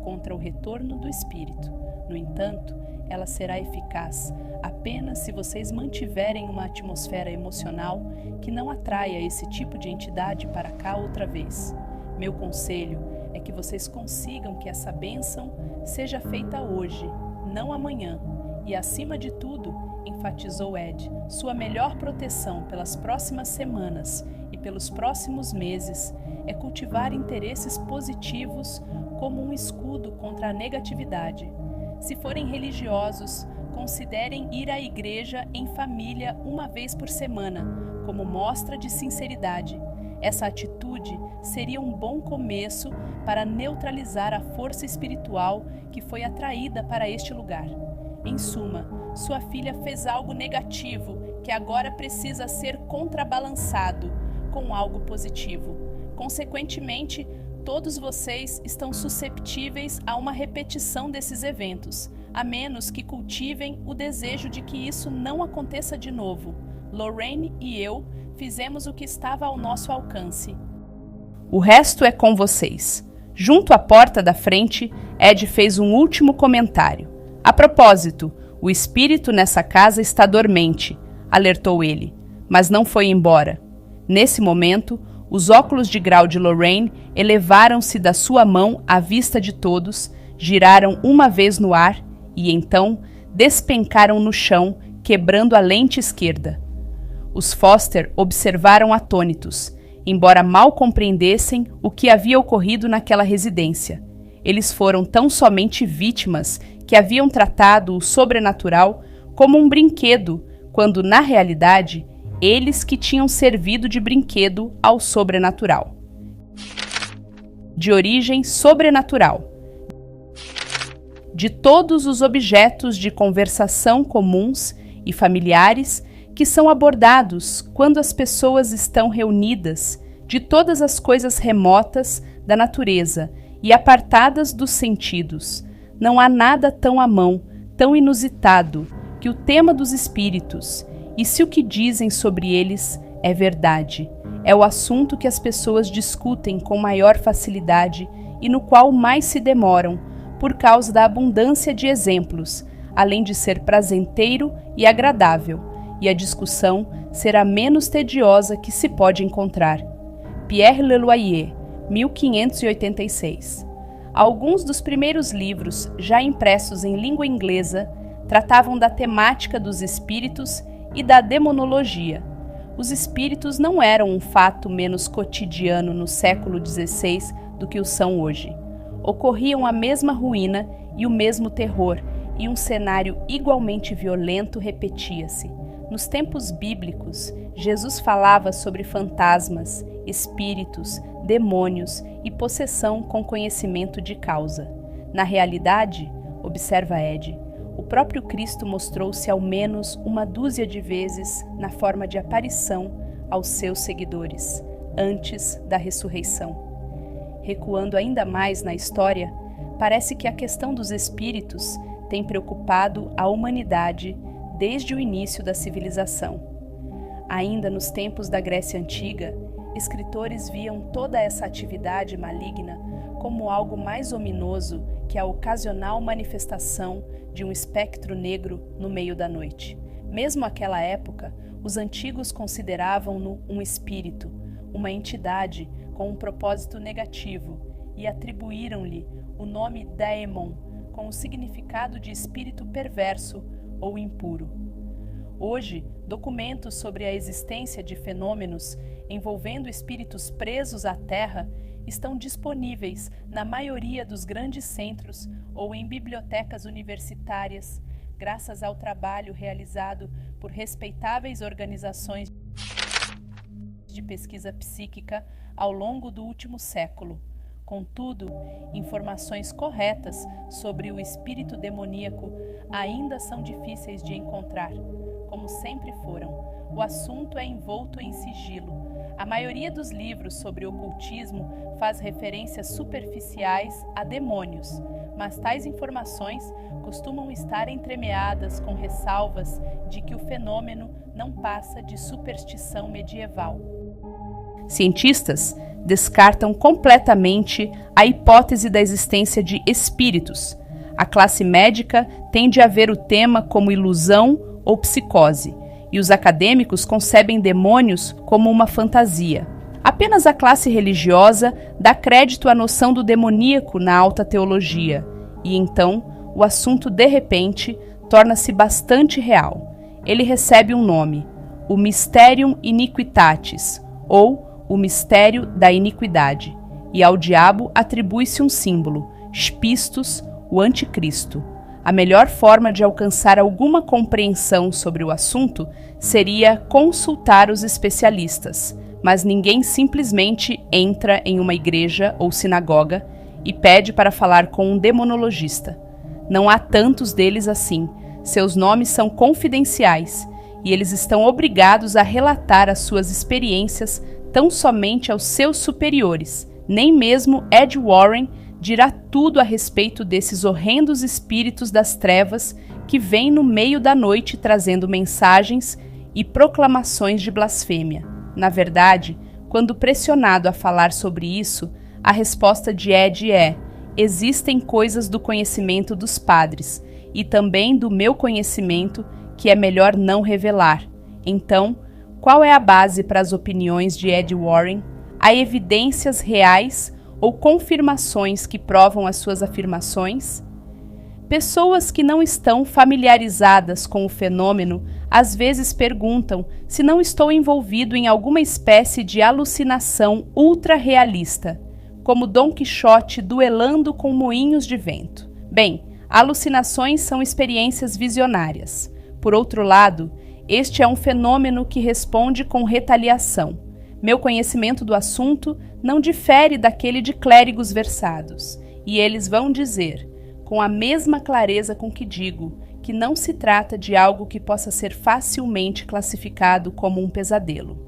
contra o retorno do espírito. No entanto, ela será eficaz apenas se vocês mantiverem uma atmosfera emocional que não atraia esse tipo de entidade para cá outra vez. Meu conselho é que vocês consigam que essa bênção seja feita hoje, não amanhã. E acima de tudo, enfatizou Ed, sua melhor proteção pelas próximas semanas e pelos próximos meses é cultivar interesses positivos como um escudo contra a negatividade. Se forem religiosos, considerem ir à igreja em família uma vez por semana, como mostra de sinceridade. Essa atitude seria um bom começo para neutralizar a força espiritual que foi atraída para este lugar. Em suma, sua filha fez algo negativo que agora precisa ser contrabalançado com algo positivo. Consequentemente, todos vocês estão susceptíveis a uma repetição desses eventos, a menos que cultivem o desejo de que isso não aconteça de novo. Lorraine e eu fizemos o que estava ao nosso alcance. O resto é com vocês. Junto à porta da frente, Ed fez um último comentário. A propósito, o espírito nessa casa está dormente, alertou ele, mas não foi embora. Nesse momento, os óculos de grau de Lorraine elevaram-se da sua mão à vista de todos, giraram uma vez no ar e, então, despencaram no chão, quebrando a lente esquerda. Os Foster observaram atônitos, embora mal compreendessem o que havia ocorrido naquela residência. Eles foram tão somente vítimas que haviam tratado o sobrenatural como um brinquedo, quando, na realidade, eles que tinham servido de brinquedo ao sobrenatural. De origem sobrenatural. De todos os objetos de conversação comuns e familiares que são abordados quando as pessoas estão reunidas, de todas as coisas remotas da natureza e apartadas dos sentidos, não há nada tão à mão, tão inusitado, que o tema dos espíritos, e se o que dizem sobre eles é verdade, é o assunto que as pessoas discutem com maior facilidade e no qual mais se demoram, por causa da abundância de exemplos, além de ser prazenteiro e agradável, e a discussão será menos tediosa que se pode encontrar. Pierre Leloyer, 1586. Alguns dos primeiros livros, já impressos em língua inglesa, tratavam da temática dos espíritos e da demonologia. Os espíritos não eram um fato menos cotidiano no século XVI do que o são hoje. Ocorriam a mesma ruína e o mesmo terror, e um cenário igualmente violento repetia-se. Nos tempos bíblicos, Jesus falava sobre fantasmas, espíritos, demônios e possessão com conhecimento de causa. Na realidade, observa Ed, o próprio Cristo mostrou-se ao menos uma dúzia de vezes na forma de aparição aos seus seguidores, antes da ressurreição. Recuando ainda mais na história, parece que a questão dos espíritos tem preocupado a humanidade desde o início da civilização. Ainda nos tempos da Grécia Antiga, escritores viam toda essa atividade maligna como algo mais ominoso que a ocasional manifestação de um espectro negro no meio da noite. Mesmo naquela época, os antigos consideravam-no um espírito, uma entidade com um propósito negativo, e atribuíram-lhe o nome daemon, com o significado de espírito perverso ou impuro. Hoje, documentos sobre a existência de fenômenos envolvendo espíritos presos à Terra estão disponíveis na maioria dos grandes centros ou em bibliotecas universitárias, graças ao trabalho realizado por respeitáveis organizações de pesquisa psíquica ao longo do último século. Contudo, informações corretas sobre o espírito demoníaco ainda são difíceis de encontrar, como sempre foram. O assunto é envolto em sigilo. A maioria dos livros sobre ocultismo faz referências superficiais a demônios, mas tais informações costumam estar entremeadas com ressalvas de que o fenômeno não passa de superstição medieval. Cientistas descartam completamente a hipótese da existência de espíritos. A classe médica tende a ver o tema como ilusão ou psicose, e os acadêmicos concebem demônios como uma fantasia. Apenas a classe religiosa dá crédito à noção do demoníaco na alta teologia, e então o assunto, de repente, torna-se bastante real. Ele recebe um nome: o Mysterium Iniquitatis, ou o mistério da iniquidade, e ao diabo atribui-se um símbolo, Spistus, o anticristo. A melhor forma de alcançar alguma compreensão sobre o assunto seria consultar os especialistas, mas ninguém simplesmente entra em uma igreja ou sinagoga e pede para falar com um demonologista. Não há tantos deles assim, seus nomes são confidenciais e eles estão obrigados a relatar as suas experiências tão somente aos seus superiores. Nem mesmo Ed Warren dirá tudo a respeito desses horrendos espíritos das trevas que vêm no meio da noite trazendo mensagens e proclamações de blasfêmia. Na verdade, quando pressionado a falar sobre isso, a resposta de Ed é: existem coisas do conhecimento dos padres e também do meu conhecimento que é melhor não revelar. Então, qual é a base para as opiniões de Ed Warren? Há evidências reais ou confirmações que provam as suas afirmações? Pessoas que não estão familiarizadas com o fenômeno às vezes perguntam se não estou envolvido em alguma espécie de alucinação ultra-realista, como Dom Quixote duelando com moinhos de vento. Bem, alucinações são experiências visionárias. Por outro lado, este é um fenômeno que responde com retaliação. Meu conhecimento do assunto não difere daquele de clérigos versados, e eles vão dizer, com a mesma clareza com que digo, que não se trata de algo que possa ser facilmente classificado como um pesadelo.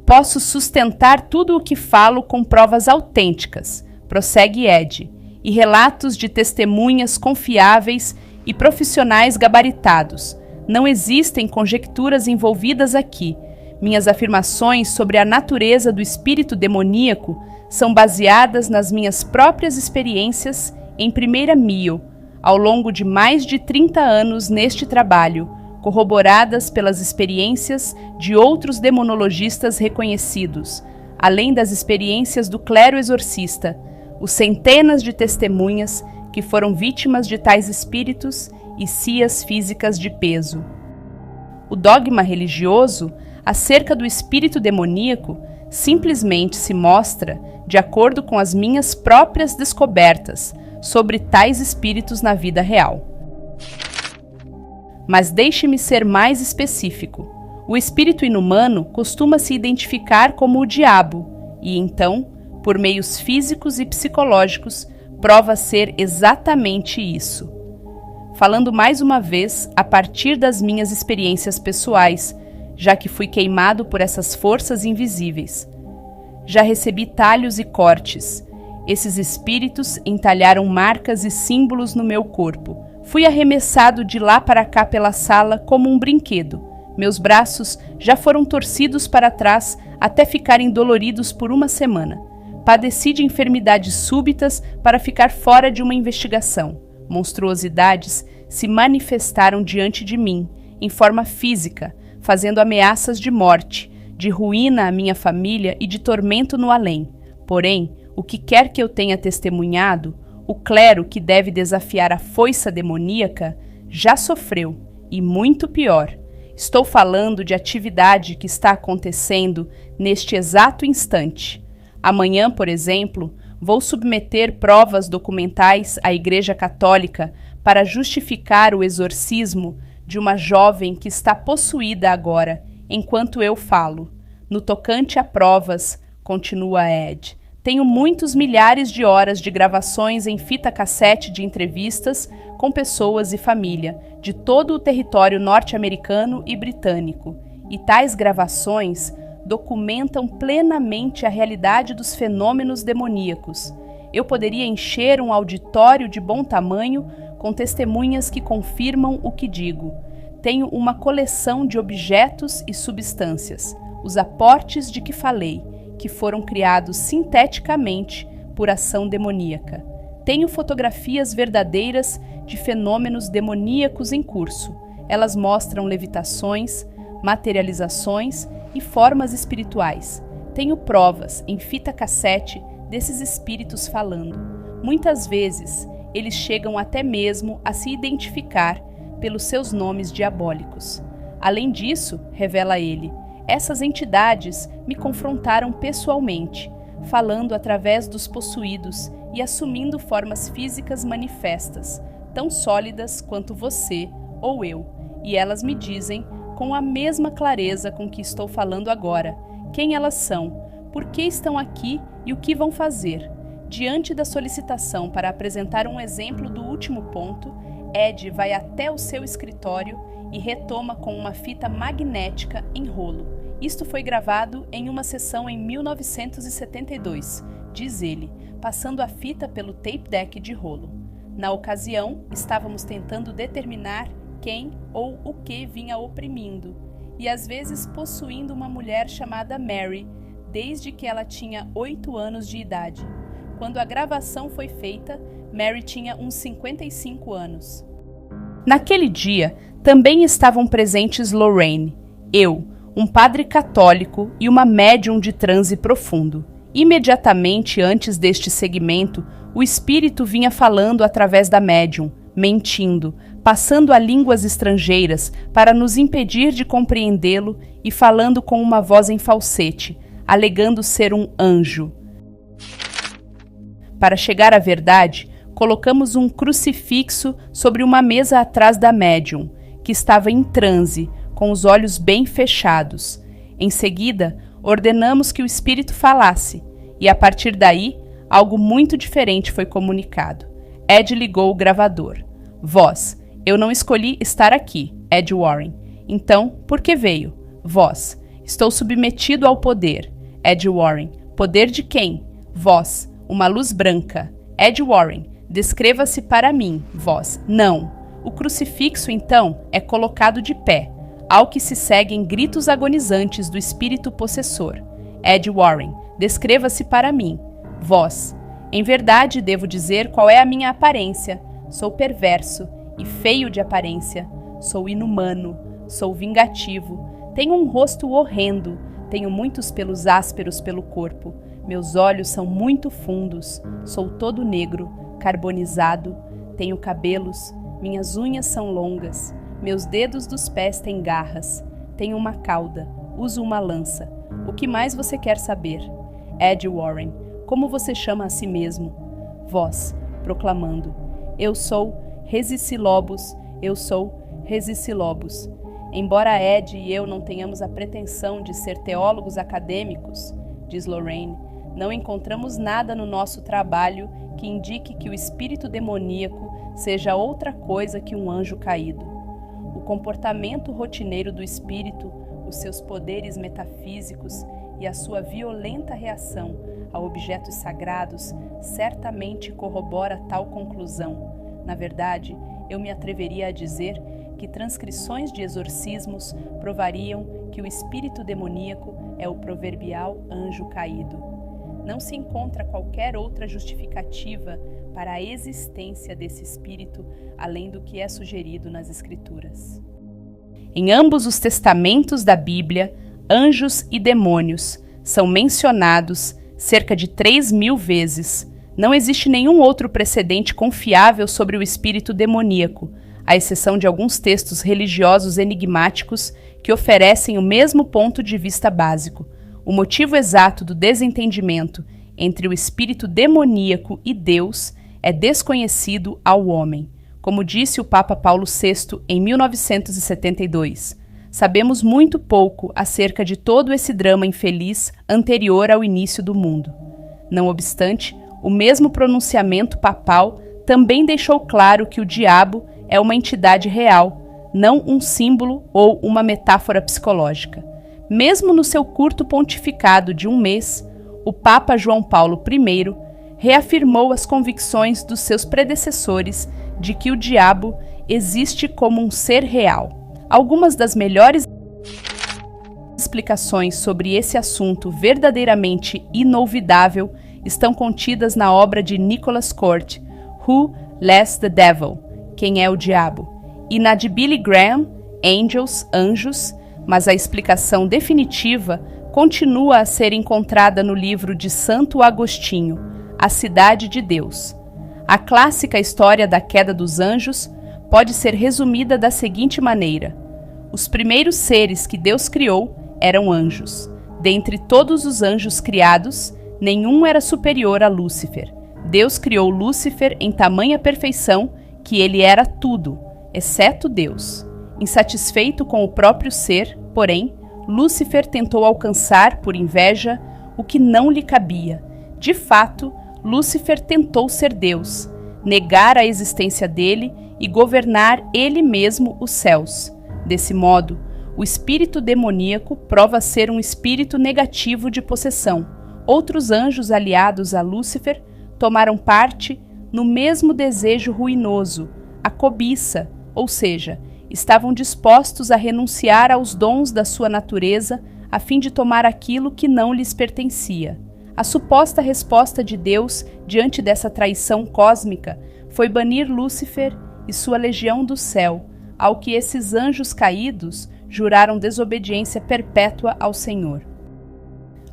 Posso sustentar tudo o que falo com provas autênticas, prossegue Ed, e relatos de testemunhas confiáveis e profissionais gabaritados. Não existem conjecturas envolvidas aqui. Minhas afirmações sobre a natureza do espírito demoníaco são baseadas nas minhas próprias experiências em primeira mio, ao longo de mais de 30 anos neste trabalho, corroboradas pelas experiências de outros demonologistas reconhecidos, além das experiências do clero exorcista, os centenas de testemunhas que foram vítimas de tais espíritos e cias físicas de peso. O dogma religioso acerca do espírito demoníaco simplesmente se mostra de acordo com as minhas próprias descobertas sobre tais espíritos na vida real. Mas deixe-me ser mais específico. O espírito inumano costuma se identificar como o diabo e, então, por meios físicos e psicológicos, prova ser exatamente isso. Falando mais uma vez a partir das minhas experiências pessoais, já que fui queimado por essas forças invisíveis. Já recebi talhos e cortes. Esses espíritos entalharam marcas e símbolos no meu corpo. Fui arremessado de lá para cá pela sala como um brinquedo. Meus braços já foram torcidos para trás até ficarem doloridos por uma semana. Padeci de enfermidades súbitas para ficar fora de uma investigação. Monstruosidades se manifestaram diante de mim, em forma física, fazendo ameaças de morte, de ruína à minha família e de tormento no além. Porém, o que quer que eu tenha testemunhado, o clero que deve desafiar a foiça demoníaca já sofreu, e muito pior. Estou falando de atividade que está acontecendo neste exato instante. Amanhã, por exemplo, vou submeter provas documentais à Igreja Católica para justificar o exorcismo de uma jovem que está possuída agora, enquanto eu falo. No tocante a provas, continua Ed, tenho muitos milhares de horas de gravações em fita cassete de entrevistas com pessoas e família de todo o território norte-americano e britânico, e tais gravações documentam plenamente a realidade dos fenômenos demoníacos. Eu poderia encher um auditório de bom tamanho com testemunhas que confirmam o que digo. Tenho uma coleção de objetos e substâncias, os aportes de que falei, que foram criados sinteticamente por ação demoníaca. Tenho fotografias verdadeiras de fenômenos demoníacos em curso. Elas mostram levitações, materializações e formas espirituais. Tenho provas em fita cassete desses espíritos falando. Muitas vezes, eles chegam até mesmo a se identificar pelos seus nomes diabólicos. Além disso, revela ele, essas entidades me confrontaram pessoalmente, falando através dos possuídos e assumindo formas físicas manifestas, tão sólidas quanto você ou eu, e elas me dizem, com a mesma clareza com que estou falando agora, quem elas são, por que estão aqui e o que vão fazer. Diante da solicitação para apresentar um exemplo do último ponto, Ed vai até o seu escritório e retoma com uma fita magnética em rolo. Isto foi gravado em uma sessão em 1972, diz ele, passando a fita pelo tape deck de rolo. Na ocasião, estávamos tentando determinar quem ou o que vinha oprimindo, e às vezes possuindo uma mulher chamada Mary, desde que ela tinha 8 anos de idade. Quando a gravação foi feita, Mary tinha uns 55 anos. Naquele dia, também estavam presentes Lorraine, eu, um padre católico e uma médium de transe profundo. Imediatamente antes deste segmento, o espírito vinha falando através da médium, mentindo, passando a línguas estrangeiras para nos impedir de compreendê-lo e falando com uma voz em falsete, alegando ser um anjo. Para chegar à verdade, colocamos um crucifixo sobre uma mesa atrás da médium, que estava em transe, com os olhos bem fechados. Em seguida, ordenamos que o espírito falasse, e a partir daí, algo muito diferente foi comunicado. Ed ligou o gravador. Voz: eu não escolhi estar aqui, Ed Warren. Então, por que veio? Voz: estou submetido ao poder. Ed Warren: poder de quem? Voz: uma luz branca. Ed Warren: descreva-se para mim. Voz: não. O crucifixo, então, é colocado de pé, ao que se seguem gritos agonizantes do espírito possessor. Ed Warren: descreva-se para mim. Voz: em verdade, devo dizer qual é a minha aparência. Sou perverso e feio de aparência. Sou inumano. Sou vingativo. Tenho um rosto horrendo. Tenho muitos pelos ásperos pelo corpo. Meus olhos são muito fundos. Sou todo negro, carbonizado. Tenho cabelos. Minhas unhas são longas. Meus dedos dos pés têm garras. Tenho uma cauda. Uso uma lança. O que mais você quer saber? Ed Warren: como você chama a si mesmo? Voz, proclamando: eu sou Resicilobus, eu sou Resicilobus. Embora Ed e eu não tenhamos a pretensão de ser teólogos acadêmicos, diz Lorraine, não encontramos nada no nosso trabalho que indique que o espírito demoníaco seja outra coisa que um anjo caído. O comportamento rotineiro do espírito, os seus poderes metafísicos e a sua violenta reação a objetos sagrados certamente corrobora tal conclusão. Na verdade, eu me atreveria a dizer que transcrições de exorcismos provariam que o espírito demoníaco é o proverbial anjo caído. Não se encontra qualquer outra justificativa para a existência desse espírito além do que é sugerido nas Escrituras. Em ambos os testamentos da Bíblia, anjos e demônios são mencionados cerca de 3.000 vezes. Não existe nenhum outro precedente confiável sobre o espírito demoníaco, à exceção de alguns textos religiosos enigmáticos que oferecem o mesmo ponto de vista básico. O motivo exato do desentendimento entre o espírito demoníaco e Deus é desconhecido ao homem. Como disse o Papa Paulo VI em 1972, sabemos muito pouco acerca de todo esse drama infeliz anterior ao início do mundo. Não obstante, o mesmo pronunciamento papal também deixou claro que o diabo é uma entidade real, não um símbolo ou uma metáfora psicológica. Mesmo no seu curto pontificado de 1 mês, o Papa João Paulo I reafirmou as convicções dos seus predecessores de que o diabo existe como um ser real. Algumas das melhores explicações sobre esse assunto verdadeiramente inolvidável estão contidas na obra de Nicholas Court, Who Let the Devil? Quem é o Diabo? E na de Billy Graham, Angels, Anjos, mas a explicação definitiva continua a ser encontrada no livro de Santo Agostinho, A Cidade de Deus. A clássica história da queda dos anjos pode ser resumida da seguinte maneira: os primeiros seres que Deus criou eram anjos. Dentre todos os anjos criados, nenhum era superior a Lúcifer. Deus criou Lúcifer em tamanha perfeição que ele era tudo, exceto Deus. Insatisfeito com o próprio ser, porém, Lúcifer tentou alcançar, por inveja, o que não lhe cabia. De fato, Lúcifer tentou ser Deus, negar a existência dele e governar ele mesmo os céus. Desse modo, o espírito demoníaco prova ser um espírito negativo de possessão. Outros anjos aliados a Lúcifer tomaram parte no mesmo desejo ruinoso, a cobiça, ou seja, estavam dispostos a renunciar aos dons da sua natureza a fim de tomar aquilo que não lhes pertencia. A suposta resposta de Deus diante dessa traição cósmica foi banir Lúcifer e sua legião do céu, ao que esses anjos caídos juraram desobediência perpétua ao Senhor.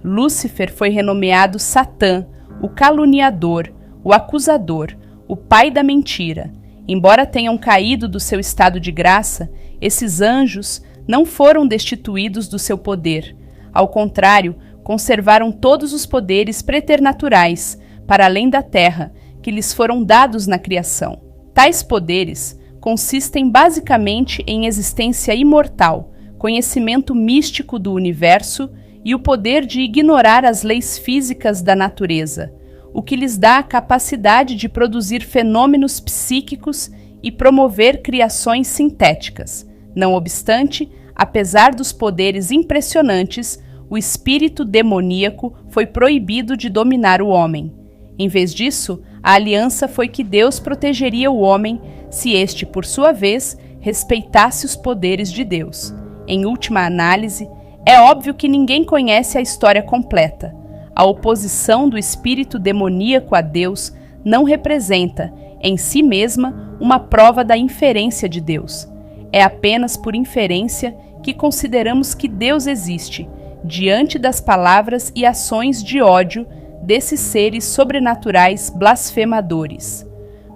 Lúcifer foi renomeado Satã, o caluniador, o acusador, o pai da mentira. Embora tenham caído do seu estado de graça, esses anjos não foram destituídos do seu poder. Ao contrário, conservaram todos os poderes preternaturais, para além da terra, que lhes foram dados na criação. Tais poderes consistem basicamente em existência imortal, conhecimento místico do universo e o poder de ignorar as leis físicas da natureza, o que lhes dá a capacidade de produzir fenômenos psíquicos e promover criações sintéticas. Não obstante, apesar dos poderes impressionantes, o espírito demoníaco foi proibido de dominar o homem. Em vez disso, a aliança foi que Deus protegeria o homem se este, por sua vez, respeitasse os poderes de Deus. Em última análise, é óbvio que ninguém conhece a história completa. A oposição do espírito demoníaco a Deus não representa, em si mesma, uma prova da inferência de Deus. É apenas por inferência que consideramos que Deus existe, diante das palavras e ações de ódio desses seres sobrenaturais blasfemadores.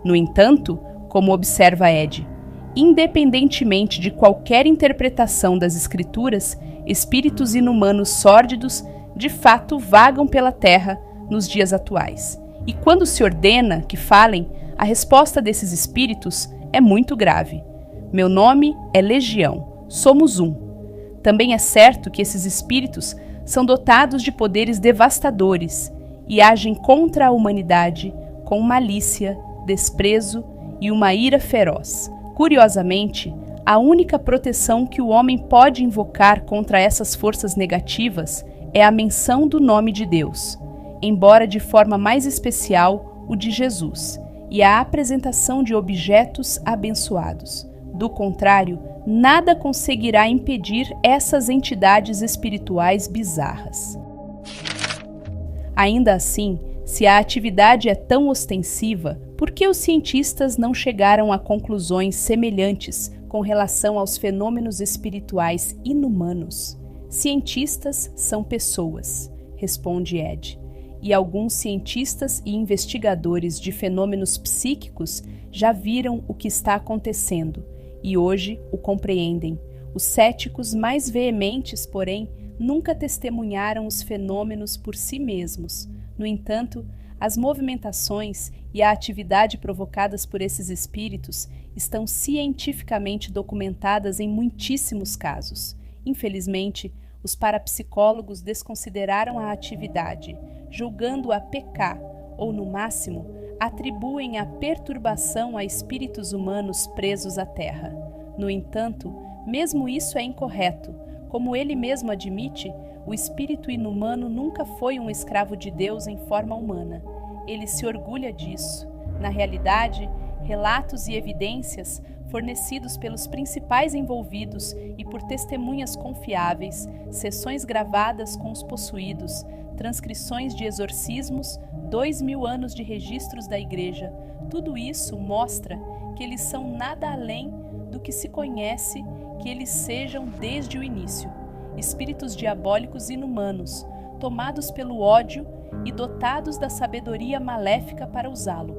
No entanto, como observa Ed, independentemente de qualquer interpretação das Escrituras, espíritos inumanos sórdidos de fato vagam pela terra nos dias atuais. E quando se ordena que falem, a resposta desses espíritos é muito grave. Meu nome é Legião, somos um. Também é certo que esses espíritos são dotados de poderes devastadores e agem contra a humanidade com malícia, desprezo e uma ira feroz. Curiosamente, a única proteção que o homem pode invocar contra essas forças negativas é a menção do nome de Deus, embora de forma mais especial o de Jesus, e a apresentação de objetos abençoados. Do contrário, nada conseguirá impedir essas entidades espirituais bizarras. Ainda assim, se a atividade é tão ostensiva, por que os cientistas não chegaram a conclusões semelhantes com relação aos fenômenos espirituais inumanos? Cientistas são pessoas, responde Ed, e alguns cientistas e investigadores de fenômenos psíquicos já viram o que está acontecendo e hoje o compreendem. Os céticos mais veementes, porém, nunca testemunharam os fenômenos por si mesmos. No entanto, As movimentações e a atividade provocadas por esses espíritos estão cientificamente documentadas em muitíssimos casos. Infelizmente, os parapsicólogos desconsideraram a atividade, julgando-a pecar, ou, no máximo, atribuem a perturbação a espíritos humanos presos à Terra. No entanto, mesmo isso é incorreto. Como ele mesmo admite, o espírito inumano nunca foi um escravo de Deus em forma humana. Ele se orgulha disso. Na realidade, relatos e evidências fornecidos pelos principais envolvidos e por testemunhas confiáveis, sessões gravadas com os possuídos, transcrições de exorcismos, 2000 anos de registros da Igreja, tudo isso mostra que eles são nada além do que se conhece que eles sejam desde o início. Espíritos diabólicos inumanos, tomados pelo ódio e dotados da sabedoria maléfica para usá-lo.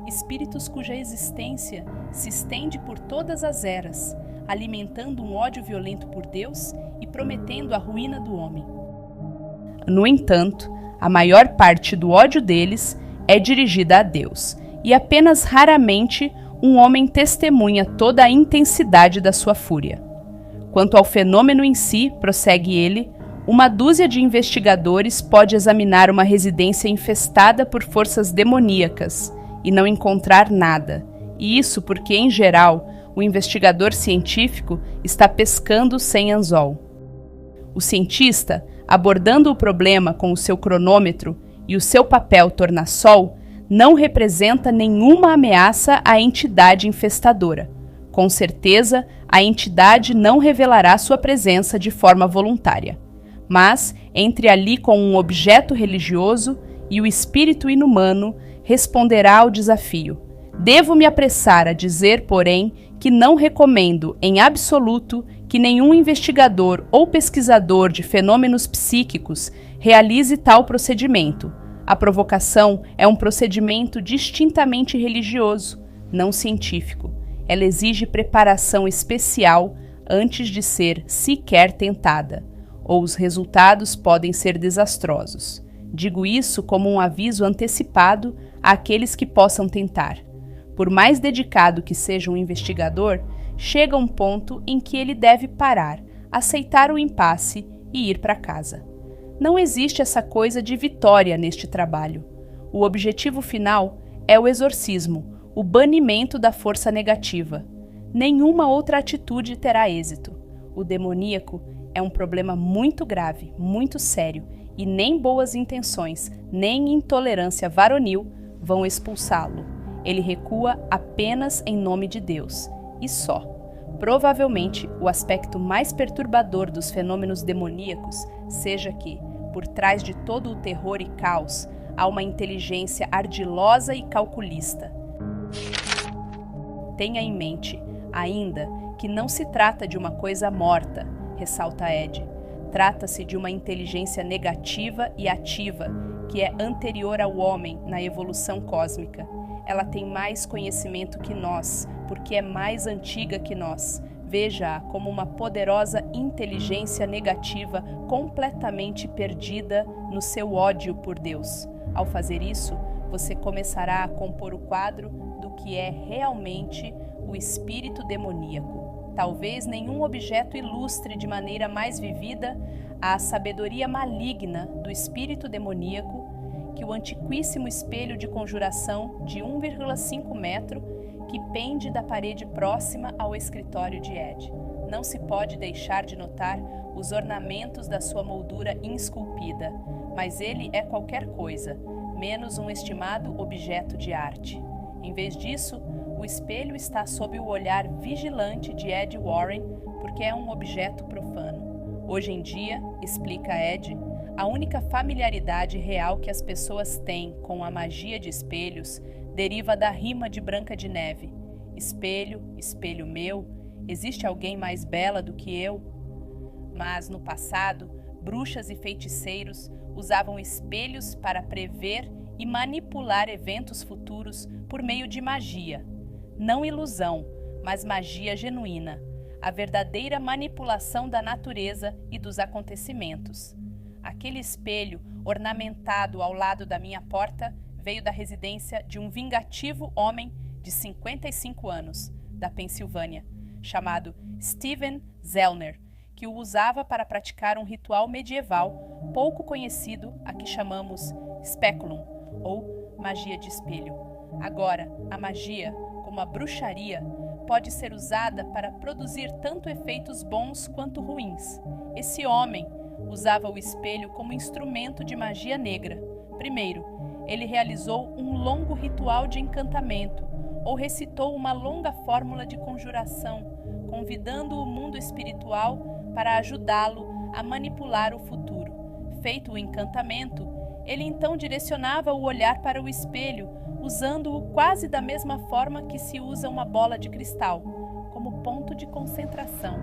Espíritos cuja existência se estende por todas as eras, alimentando um ódio violento por Deus e prometendo a ruína do homem. No entanto, a maior parte do ódio deles é dirigida a Deus, e apenas raramente um homem testemunha toda a intensidade da sua fúria. Quanto ao fenômeno em si, prossegue ele, uma dúzia de investigadores pode examinar uma residência infestada por forças demoníacas e não encontrar nada, e isso porque, em geral, o investigador científico está pescando sem anzol. O cientista, abordando o problema com o seu cronômetro e o seu papel tornassol, não representa nenhuma ameaça à entidade infestadora. Com certeza, a entidade não revelará sua presença de forma voluntária. Mas, entre ali com um objeto religioso e o espírito inumano, responderá ao desafio. Devo me apressar a dizer, porém, que não recomendo, em absoluto, que nenhum investigador ou pesquisador de fenômenos psíquicos realize tal procedimento. A provocação é um procedimento distintamente religioso, não científico. Ela exige preparação especial antes de ser sequer tentada, ou os resultados podem ser desastrosos. Digo isso como um aviso antecipado àqueles que possam tentar. Por mais dedicado que seja um investigador, chega um ponto em que ele deve parar, aceitar o impasse e ir para casa. Não existe essa coisa de vitória neste trabalho. O objetivo final é o exorcismo, o banimento da força negativa. Nenhuma outra atitude terá êxito. O demoníaco é um problema muito grave, muito sério, e nem boas intenções, nem intolerância varonil vão expulsá-lo. Ele recua apenas em nome de Deus, e só. Provavelmente, o aspecto mais perturbador dos fenômenos demoníacos seja que, por trás de todo o terror e caos, há uma inteligência ardilosa e calculista. Tenha em mente, ainda, que não se trata de uma coisa morta, ressalta Ed. Trata-se de uma inteligência negativa e ativa, que é anterior ao homem na evolução cósmica. Ela tem mais conhecimento que nós, porque é mais antiga que nós. Veja-a como uma poderosa inteligência negativa completamente perdida no seu ódio por Deus. Ao fazer isso, você começará a compor o quadro do que é realmente o espírito demoníaco. Talvez nenhum objeto ilustre de maneira mais vivida a sabedoria maligna do espírito demoníaco que o antiquíssimo espelho de conjuração de 1,5 metro que pende da parede próxima ao escritório de Ed. Não se pode deixar de notar os ornamentos da sua moldura esculpida, mas ele é qualquer coisa, menos um estimado objeto de arte. Em vez disso, o espelho está sob o olhar vigilante de Ed Warren, porque é um objeto profano. Hoje em dia, explica Ed, a única familiaridade real que as pessoas têm com a magia de espelhos deriva da rima de Branca de Neve. Espelho, espelho meu, existe alguém mais bela do que eu? Mas, no passado, bruxas e feiticeiros usavam espelhos para prever e manipular eventos futuros por meio de magia. Não ilusão, mas magia genuína, a verdadeira manipulação da natureza e dos acontecimentos. Aquele espelho, ornamentado ao lado da minha porta, veio da residência de um vingativo homem de 55 anos, da Pensilvânia, chamado Steven Zellner, que o usava para praticar um ritual medieval pouco conhecido, a que chamamos speculum, ou magia de espelho. Agora, a magia, como a bruxaria, pode ser usada para produzir tanto efeitos bons quanto ruins. Esse homem usava o espelho como instrumento de magia negra. Primeiro, ele realizou um longo ritual de encantamento ou recitou uma longa fórmula de conjuração, convidando o mundo espiritual para ajudá-lo a manipular o futuro. Feito o encantamento, ele então direcionava o olhar para o espelho, usando-o quase da mesma forma que se usa uma bola de cristal, como ponto de concentração.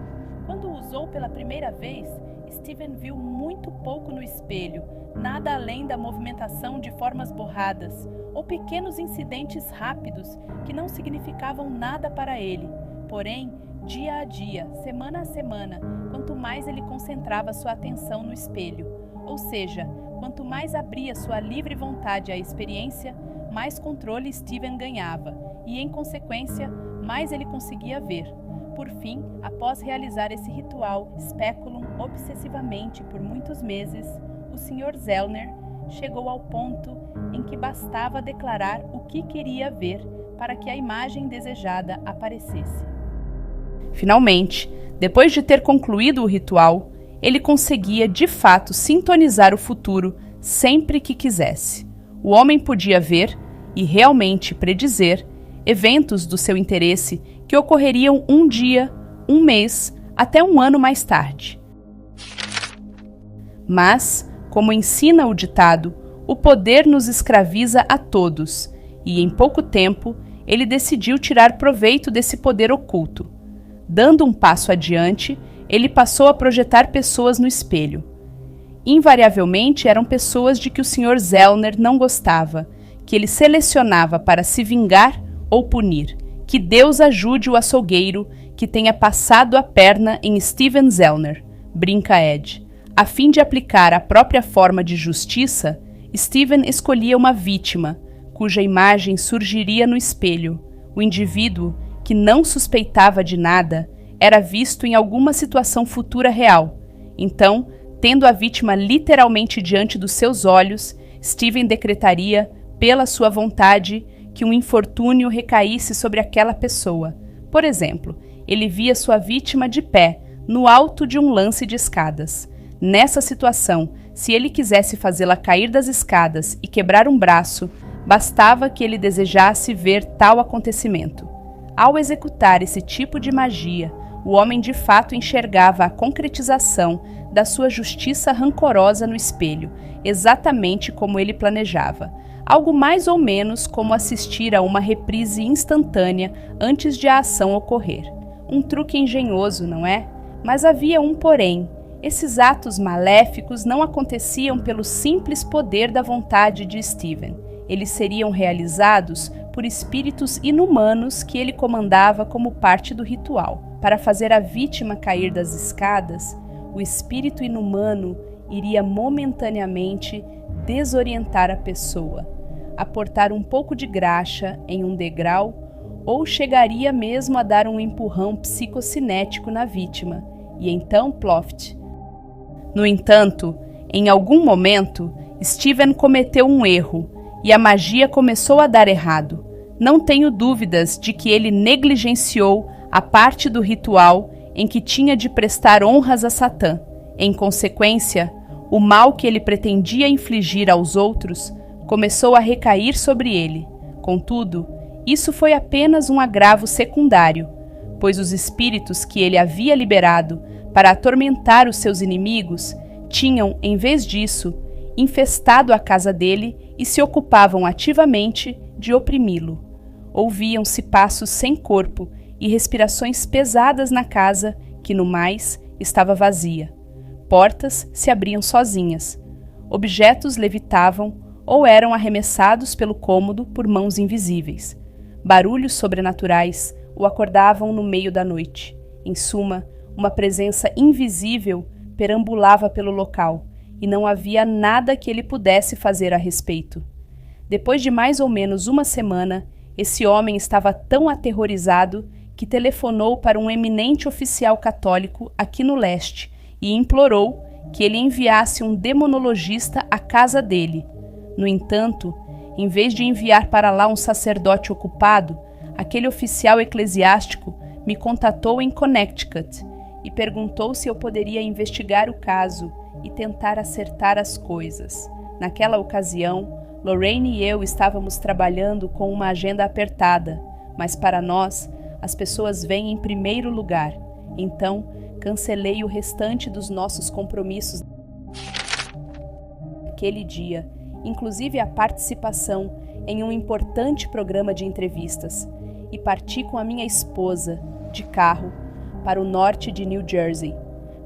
Quando o usou pela primeira vez, Steven viu muito pouco no espelho, nada além da movimentação de formas borradas ou pequenos incidentes rápidos que não significavam nada para ele. Porém, dia a dia, semana a semana, quanto mais ele concentrava sua atenção no espelho, ou seja, quanto mais abria sua livre vontade à experiência, mais controle Steven ganhava e, em consequência, mais ele conseguia ver. Por fim, após realizar esse ritual speculum obsessivamente por muitos meses, o Sr. Zellner chegou ao ponto em que bastava declarar o que queria ver para que a imagem desejada aparecesse. Finalmente, depois de ter concluído o ritual, ele conseguia de fato sintonizar o futuro sempre que quisesse. O homem podia ver e realmente predizer eventos do seu interesse que ocorreriam um dia, um mês, até um ano mais tarde. Mas, como ensina o ditado, o poder nos escraviza a todos, e em pouco tempo ele decidiu tirar proveito desse poder oculto. Dando um passo adiante, ele passou a projetar pessoas no espelho. Invariavelmente eram pessoas de que o Sr. Zellner não gostava, que ele selecionava para se vingar ou punir. Que Deus ajude o açougueiro que tenha passado a perna em Steven Zellner, brinca Ed. A fim de aplicar a própria forma de justiça, Steven escolhia uma vítima, cuja imagem surgiria no espelho. O indivíduo, que não suspeitava de nada, era visto em alguma situação futura real. Então, tendo a vítima literalmente diante dos seus olhos, Steven decretaria, pela sua vontade, que um infortúnio recaísse sobre aquela pessoa. Por exemplo, ele via sua vítima de pé, no alto de um lance de escadas. Nessa situação, se ele quisesse fazê-la cair das escadas e quebrar um braço, bastava que ele desejasse ver tal acontecimento. Ao executar esse tipo de magia, o homem de fato enxergava a concretização da sua justiça rancorosa no espelho, exatamente como ele planejava. Algo mais ou menos como assistir a uma reprise instantânea antes de a ação ocorrer. Um truque engenhoso, não é? Mas havia um porém. Esses atos maléficos não aconteciam pelo simples poder da vontade de Steven. Eles seriam realizados por espíritos inumanos que ele comandava como parte do ritual. Para fazer a vítima cair das escadas, o espírito inumano iria momentaneamente desorientar a pessoa, aportar um pouco de graxa em um degrau ou chegaria mesmo a dar um empurrão psicocinético na vítima, e então ploft. No entanto, em algum momento, Steven cometeu um erro e a magia começou a dar errado. Não tenho dúvidas de que ele negligenciou a parte do ritual em que tinha de prestar honras a Satã. Em consequência, o mal que ele pretendia infligir aos outros começou a recair sobre ele. Contudo, isso foi apenas um agravo secundário, pois os espíritos que ele havia liberado para atormentar os seus inimigos tinham, em vez disso, infestado a casa dele e se ocupavam ativamente de oprimi-lo. Ouviam-se passos sem corpo e respirações pesadas na casa, que no mais estava vazia. Portas se abriam sozinhas. Objetos levitavam ou eram arremessados pelo cômodo por mãos invisíveis. Barulhos sobrenaturais o acordavam no meio da noite. Em suma, uma presença invisível perambulava pelo local, e não havia nada que ele pudesse fazer a respeito. Depois de mais ou menos uma semana, esse homem estava tão aterrorizado que telefonou para um eminente oficial católico aqui no leste e implorou que ele enviasse um demonologista à casa dele. No entanto, em vez de enviar para lá um sacerdote ocupado, aquele oficial eclesiástico me contatou em Connecticut e perguntou se eu poderia investigar o caso e tentar acertar as coisas. Naquela ocasião, Lorraine e eu estávamos trabalhando com uma agenda apertada, mas para nós, as pessoas vêm em primeiro lugar. Então, cancelei o restante dos nossos compromissos naquele dia, inclusive a participação em um importante programa de entrevistas, e parti com a minha esposa, de carro, para o norte de New Jersey.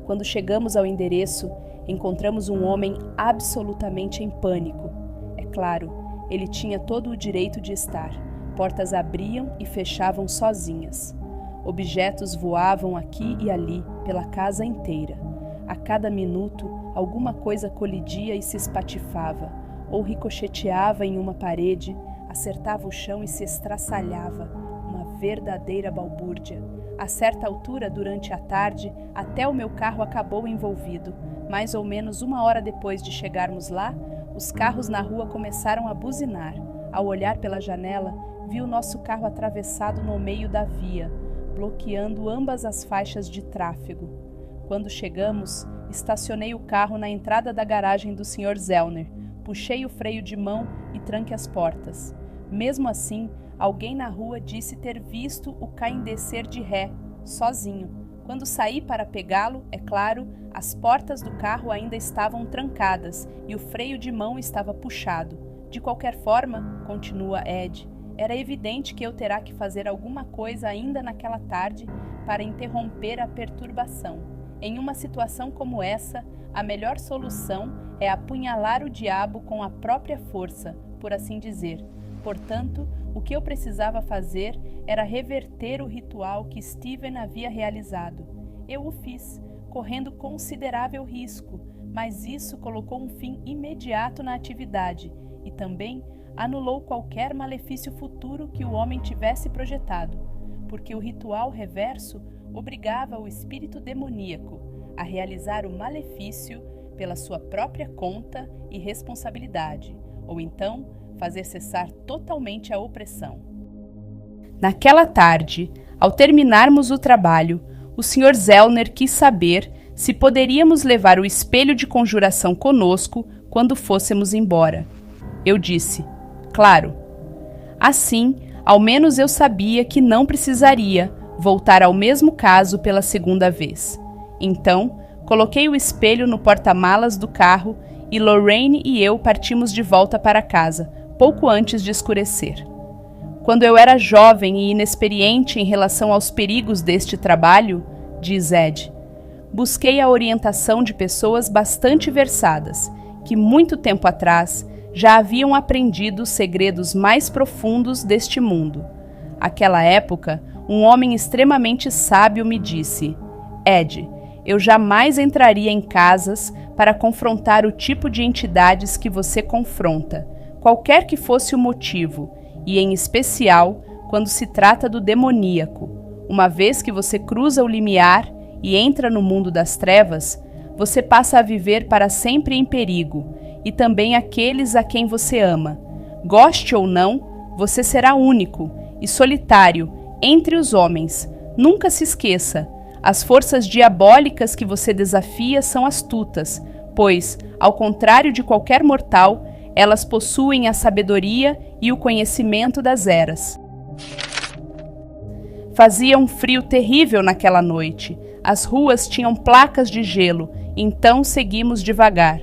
Quando chegamos ao endereço, encontramos um homem absolutamente em pânico. É claro, ele tinha todo o direito de estar. Portas abriam e fechavam sozinhas. Objetos voavam aqui e ali pela casa inteira. A cada minuto, alguma coisa colidia e se espatifava, ou ricocheteava em uma parede, acertava o chão e se estraçalhava, uma verdadeira balbúrdia. A certa altura, durante a tarde, até o meu carro acabou envolvido. Mais ou menos 1 hora depois de chegarmos lá, os carros na rua começaram a buzinar. Ao olhar pela janela, vi o nosso carro atravessado no meio da via, bloqueando ambas as faixas de tráfego. Quando chegamos, estacionei o carro na entrada da garagem do Sr. Zellner, puxei o freio de mão e tranquei as portas. Mesmo assim, alguém na rua disse ter visto o Caim descer de ré, sozinho. Quando saí para pegá-lo, é claro, as portas do carro ainda estavam trancadas e o freio de mão estava puxado. De qualquer forma, continua Ed, era evidente que eu terá que fazer alguma coisa ainda naquela tarde para interromper a perturbação. Em uma situação como essa, a melhor solução é apunhalar o diabo com a própria força, por assim dizer. Portanto, o que eu precisava fazer era reverter o ritual que Steven havia realizado. Eu o fiz, correndo considerável risco, mas isso colocou um fim imediato na atividade e também anulou qualquer malefício futuro que o homem tivesse projetado, porque o ritual reverso obrigava o espírito demoníaco a realizar o malefício pela sua própria conta e responsabilidade, ou então fazer cessar totalmente a opressão. Naquela tarde, ao terminarmos o trabalho, o Sr. Zellner quis saber se poderíamos levar o espelho de conjuração conosco quando fôssemos embora. Eu disse, claro. Assim, ao menos eu sabia que não precisaria voltar ao mesmo caso pela segunda vez. Então, coloquei o espelho no porta-malas do carro e Lorraine e eu partimos de volta para casa, pouco antes de escurecer. Quando eu era jovem e inexperiente em relação aos perigos deste trabalho, diz Ed, busquei a orientação de pessoas bastante versadas, que muito tempo atrás já haviam aprendido os segredos mais profundos deste mundo. Àquela época, um homem extremamente sábio me disse, Ed, eu jamais entraria em casas para confrontar o tipo de entidades que você confronta, qualquer que fosse o motivo, e em especial quando se trata do demoníaco. Uma vez que você cruza o limiar e entra no mundo das trevas, você passa a viver para sempre em perigo, e também aqueles a quem você ama. Goste ou não, você será único e solitário entre os homens. Nunca se esqueça, as forças diabólicas que você desafia são astutas, pois, ao contrário de qualquer mortal, elas possuem a sabedoria e o conhecimento das eras. Fazia um frio terrível naquela noite. As ruas tinham placas de gelo, então seguimos devagar.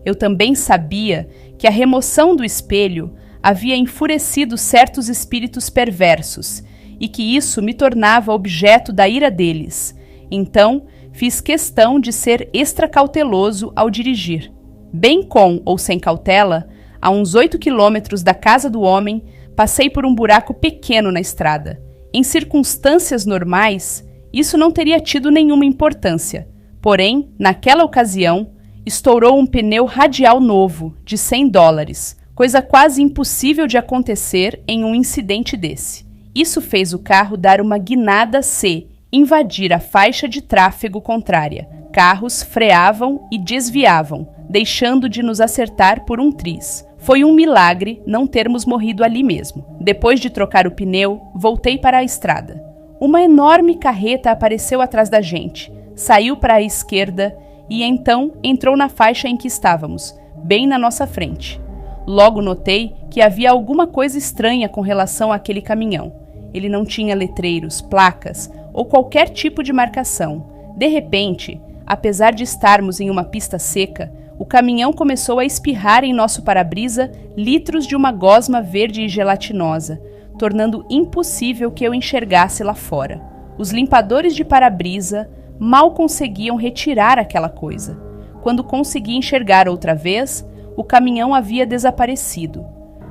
Eu também sabia que a remoção do espelho havia enfurecido certos espíritos perversos e que isso me tornava objeto da ira deles. Então, fiz questão de ser extra cauteloso ao dirigir. Bem com ou sem cautela, a uns 8 quilômetros da casa do homem, passei por um buraco pequeno na estrada. Em circunstâncias normais, isso não teria tido nenhuma importância. Porém, naquela ocasião, estourou um pneu radial novo, de $100, Coisa quase impossível de acontecer em um incidente desse. Isso fez o carro dar uma guinada C, invadir a faixa de tráfego contrária. Carros freavam e desviavam, deixando de nos acertar por um triz. Foi um milagre não termos morrido ali mesmo. Depois de trocar o pneu, voltei para a estrada. Uma enorme carreta apareceu atrás da gente, saiu para a esquerda e então entrou na faixa em que estávamos, bem na nossa frente. Logo notei que havia alguma coisa estranha com relação àquele caminhão. Ele não tinha letreiros, placas ou qualquer tipo de marcação. De repente, apesar de estarmos em uma pista seca, o caminhão começou a espirrar em nosso para-brisa litros de uma gosma verde e gelatinosa, tornando impossível que eu enxergasse lá fora. Os limpadores de para-brisa mal conseguiam retirar aquela coisa. Quando consegui enxergar outra vez, o caminhão havia desaparecido.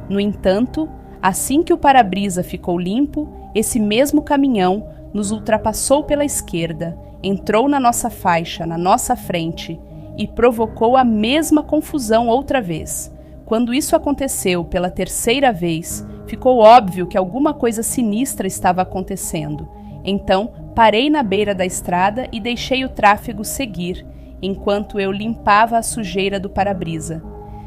No entanto, assim que o para-brisa ficou limpo, esse mesmo caminhão nos ultrapassou pela esquerda, entrou na nossa faixa, na nossa frente, e provocou a mesma confusão outra vez. Quando isso aconteceu pela terceira vez, ficou óbvio que alguma coisa sinistra estava acontecendo. Então, parei na beira da estrada e deixei o tráfego seguir, enquanto eu limpava a sujeira do para-brisa.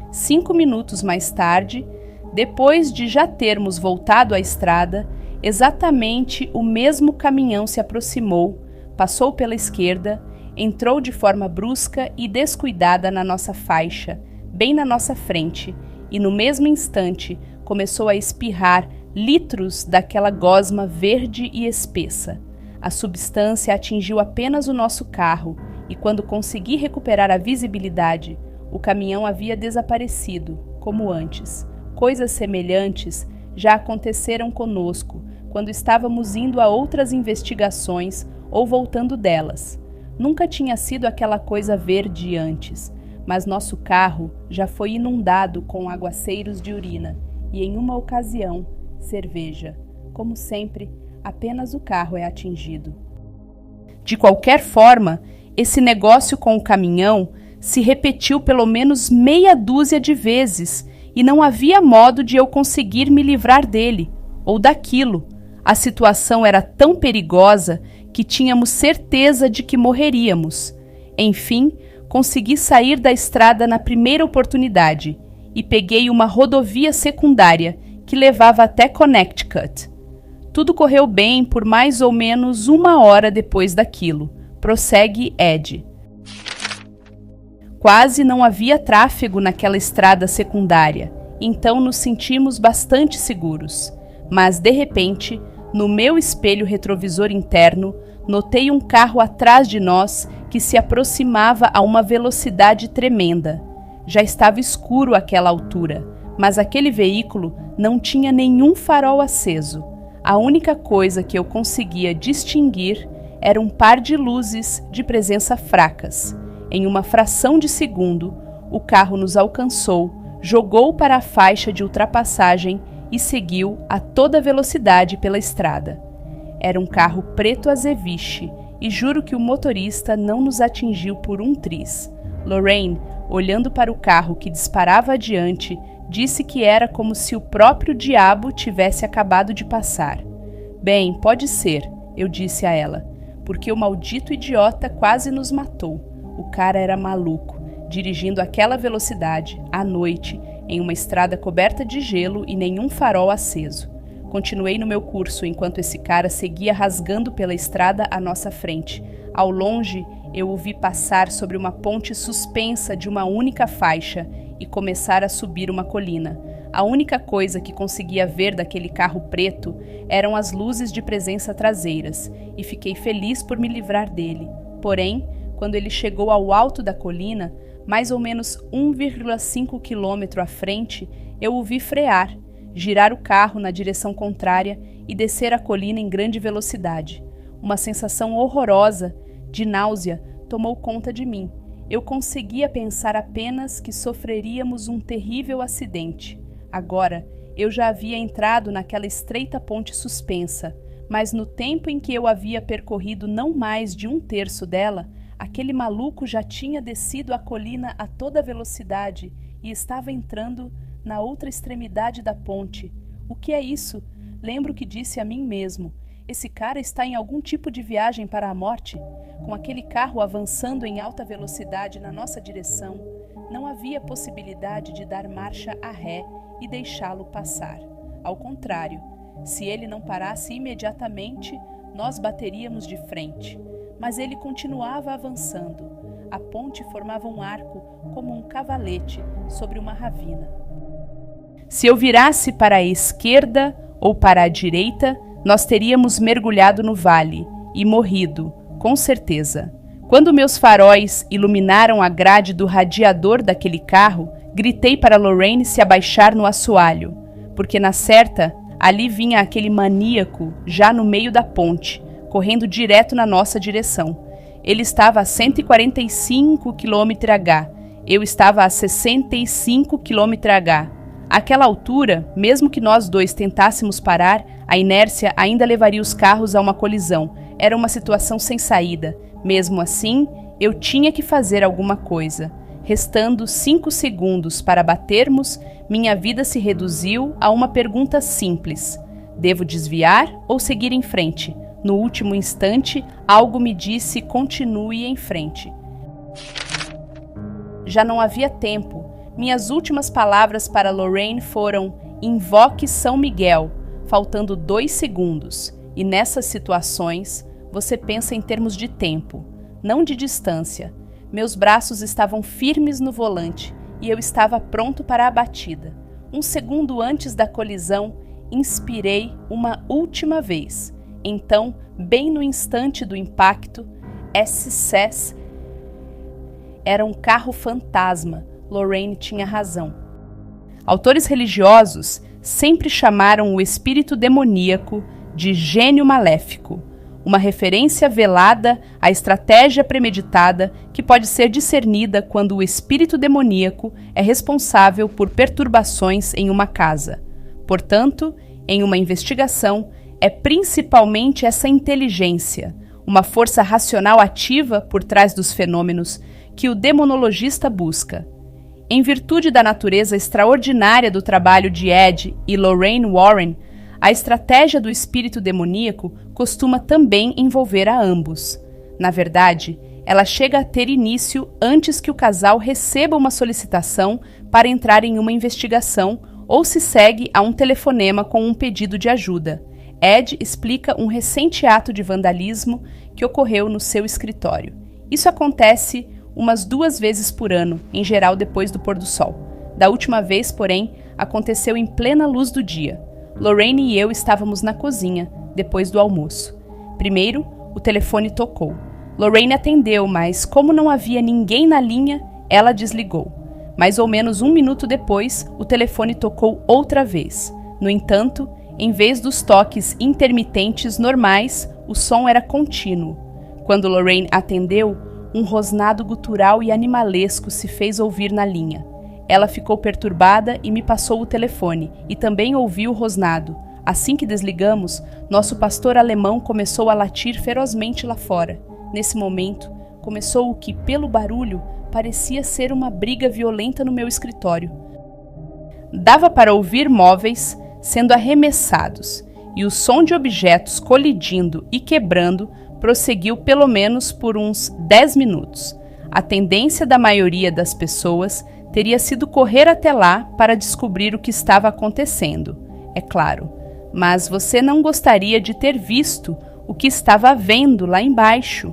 5 minutos mais tarde, depois de já termos voltado à estrada, exatamente o mesmo caminhão se aproximou, passou pela esquerda, entrou de forma brusca e descuidada na nossa faixa, bem na nossa frente, e no mesmo instante começou a espirrar litros daquela gosma verde e espessa. A substância atingiu apenas o nosso carro, e quando consegui recuperar a visibilidade, o caminhão havia desaparecido, como antes. Coisas semelhantes já aconteceram conosco, quando estávamos indo a outras investigações ou voltando delas. Nunca tinha sido aquela coisa verde antes, mas nosso carro já foi inundado com aguaceiros de urina e, em uma ocasião, cerveja. Como sempre, apenas o carro é atingido. De qualquer forma, esse negócio com o caminhão se repetiu pelo menos meia dúzia de vezes e não havia modo de eu conseguir me livrar dele ou daquilo. A situação era tão perigosa que tínhamos certeza de que morreríamos. Enfim, consegui sair da estrada na primeira oportunidade e peguei uma rodovia secundária que levava até Connecticut. Tudo correu bem por mais ou menos 1 hora depois daquilo. Prossegue Ed. Quase não havia tráfego naquela estrada secundária, então nos sentimos bastante seguros. Mas, de repente, no meu espelho retrovisor interno, notei um carro atrás de nós que se aproximava a uma velocidade tremenda. Já estava escuro àquela altura, mas aquele veículo não tinha nenhum farol aceso. A única coisa que eu conseguia distinguir era um par de luzes de presença fracas. Em uma fração de segundo, o carro nos alcançou, jogou para a faixa de ultrapassagem e seguiu a toda velocidade pela estrada. Era um carro preto azeviche e juro que o motorista não nos atingiu por um triz. Lorraine, olhando para o carro que disparava adiante, disse que era como se o próprio diabo tivesse acabado de passar. Bem, pode ser, eu disse a ela, porque o maldito idiota quase nos matou. O cara era maluco, dirigindo àquela velocidade, à noite, em uma estrada coberta de gelo e nenhum farol aceso. Continuei no meu curso enquanto esse cara seguia rasgando pela estrada à nossa frente. Ao longe, eu o vi passar sobre uma ponte suspensa de uma única faixa e começar a subir uma colina. A única coisa que conseguia ver daquele carro preto eram as luzes de presença traseiras, e fiquei feliz por me livrar dele. Porém, quando ele chegou ao alto da colina, mais ou menos 1,5 quilômetro à frente, eu o vi frear, girar o carro na direção contrária e descer a colina em grande velocidade. Uma sensação horrorosa, de náusea, tomou conta de mim. Eu conseguia pensar apenas que sofreríamos um terrível acidente. Agora, eu já havia entrado naquela estreita ponte suspensa, mas no tempo em que eu havia percorrido não mais de 1/3 dela, aquele maluco já tinha descido a colina a toda velocidade e estava entrando na outra extremidade da ponte. O que é isso? Lembro que disse a mim mesmo: esse cara está em algum tipo de viagem para a morte? Com aquele carro avançando em alta velocidade na nossa direção, não havia possibilidade de dar marcha a ré e deixá-lo passar. Ao contrário, se ele não parasse imediatamente, nós bateríamos de frente. Mas ele continuava avançando. A ponte formava um arco como um cavalete sobre uma ravina. Se eu virasse para a esquerda ou para a direita, nós teríamos mergulhado no vale e morrido, com certeza. Quando meus faróis iluminaram a grade do radiador daquele carro, gritei para Lorraine se abaixar no assoalho, porque na certa, ali vinha aquele maníaco já no meio da ponte, correndo direto na nossa direção. Ele estava a 145 km/h, eu estava a 65 km/h. Àquela altura, mesmo que nós dois tentássemos parar, a inércia ainda levaria os carros a uma colisão. Era uma situação sem saída. Mesmo assim, eu tinha que fazer alguma coisa. Restando 5 segundos para batermos, minha vida se reduziu a uma pergunta simples: devo desviar ou seguir em frente? No último instante, algo me disse: continue em frente. Já não havia tempo. Minhas últimas palavras para Lorraine foram: invoque São Miguel, faltando 2 segundos. E nessas situações, você pensa em termos de tempo, não de distância. Meus braços estavam firmes no volante e eu estava pronto para a batida. 1 segundo antes da colisão, inspirei uma última vez. Então, bem no instante do impacto, SCS era um carro fantasma. Lorraine tinha razão. Autores religiosos sempre chamaram o espírito demoníaco de gênio maléfico, uma referência velada à estratégia premeditada que pode ser discernida quando o espírito demoníaco é responsável por perturbações em uma casa. Portanto, em uma investigação, é principalmente essa inteligência, uma força racional ativa por trás dos fenômenos, que o demonologista busca. Em virtude da natureza extraordinária do trabalho de Ed e Lorraine Warren, a estratégia do espírito demoníaco costuma também envolver a ambos. Na verdade, ela chega a ter início antes que o casal receba uma solicitação para entrar em uma investigação ou se segue a um telefonema com um pedido de ajuda. Ed explica um recente ato de vandalismo que ocorreu no seu escritório. Isso acontece umas 2 vezes por ano, em geral depois do pôr do sol. Da última vez, porém, aconteceu em plena luz do dia. Lorraine e eu estávamos na cozinha, depois do almoço. Primeiro, o telefone tocou. Lorraine atendeu, mas como não havia ninguém na linha, ela desligou. Mais ou menos 1 minuto depois, o telefone tocou outra vez. No entanto, em vez dos toques intermitentes normais, o som era contínuo. Quando Lorraine atendeu, um rosnado gutural e animalesco se fez ouvir na linha. Ela ficou perturbada e me passou o telefone, e também ouviu o rosnado. Assim que desligamos, nosso pastor alemão começou a latir ferozmente lá fora. Nesse momento, começou o que, pelo barulho, parecia ser uma briga violenta no meu escritório. Dava para ouvir móveis sendo arremessados, e o som de objetos colidindo e quebrando prosseguiu pelo menos por uns 10 minutos. A tendência da maioria das pessoas teria sido correr até lá para descobrir o que estava acontecendo, é claro. Mas você não gostaria de ter visto o que estava havendo lá embaixo.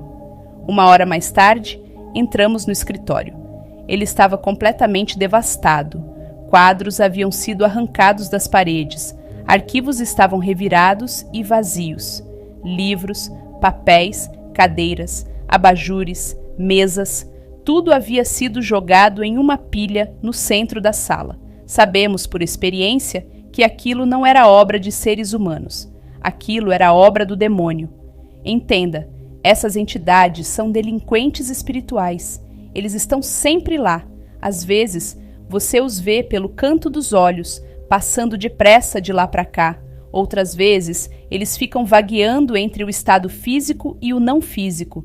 1 hora mais tarde, entramos no escritório. Ele estava completamente devastado. Quadros haviam sido arrancados das paredes. Arquivos estavam revirados e vazios. Livros, papéis, cadeiras, abajures, mesas, tudo havia sido jogado em uma pilha no centro da sala. Sabemos, por experiência, que aquilo não era obra de seres humanos. Aquilo era obra do demônio. Entenda, essas entidades são delinquentes espirituais. Eles estão sempre lá. Às vezes, você os vê pelo canto dos olhos, passando depressa de lá para cá. Outras vezes, eles ficam vagueando entre o estado físico e o não físico,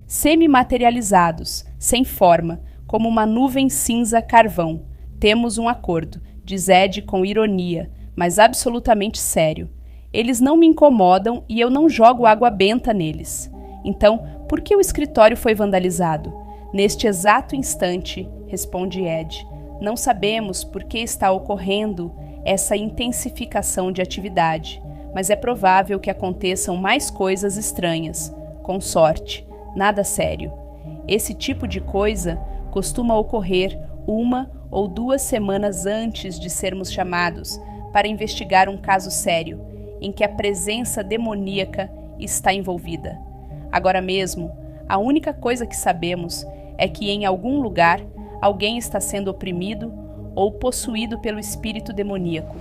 semi-materializados, sem forma, como uma nuvem cinza carvão. Temos um acordo, diz Ed com ironia, mas absolutamente sério. Eles não me incomodam e eu não jogo água benta neles. Então, por que o escritório foi vandalizado? Neste exato instante, responde Ed, não sabemos por que está ocorrendo essa intensificação de atividade, mas é provável que aconteçam mais coisas estranhas, com sorte, nada sério. Esse tipo de coisa costuma ocorrer 1 ou 2 semanas antes de sermos chamados para investigar um caso sério, em que a presença demoníaca está envolvida. Agora mesmo, a única coisa que sabemos é que em algum lugar alguém está sendo oprimido ou possuído pelo espírito demoníaco.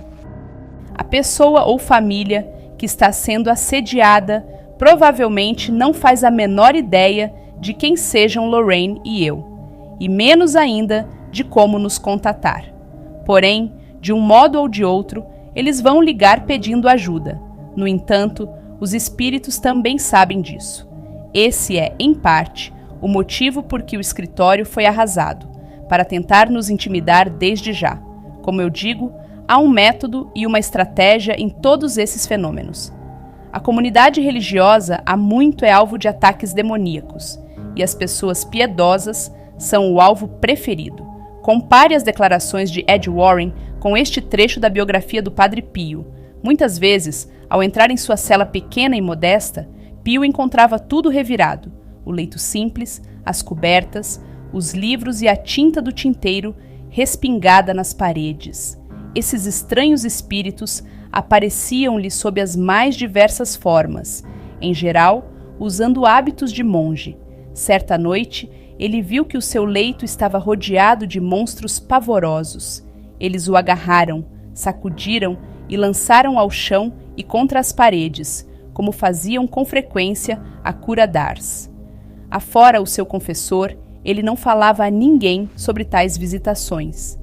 A pessoa ou família que está sendo assediada provavelmente não faz a menor ideia de quem sejam Lorraine e eu, e menos ainda de como nos contatar. Porém, de um modo ou de outro, eles vão ligar pedindo ajuda. No entanto, os espíritos também sabem disso. Esse é, em parte, o motivo por que o escritório foi arrasado, para tentar nos intimidar desde já. Como eu digo, há um método e uma estratégia em todos esses fenômenos. A comunidade religiosa há muito é alvo de ataques demoníacos, e as pessoas piedosas são o alvo preferido. Compare as declarações de Ed Warren com este trecho da biografia do Padre Pio. Muitas vezes, ao entrar em sua cela pequena e modesta, Pio encontrava tudo revirado: o leito simples, as cobertas, os livros e a tinta do tinteiro respingada nas paredes. Esses estranhos espíritos apareciam-lhe sob as mais diversas formas, em geral, usando hábitos de monge. Certa noite, ele viu que o seu leito estava rodeado de monstros pavorosos. Eles o agarraram, sacudiram e lançaram ao chão e contra as paredes, como faziam com frequência a cura d'Ars. Afora o seu confessor, ele não falava a ninguém sobre tais visitações.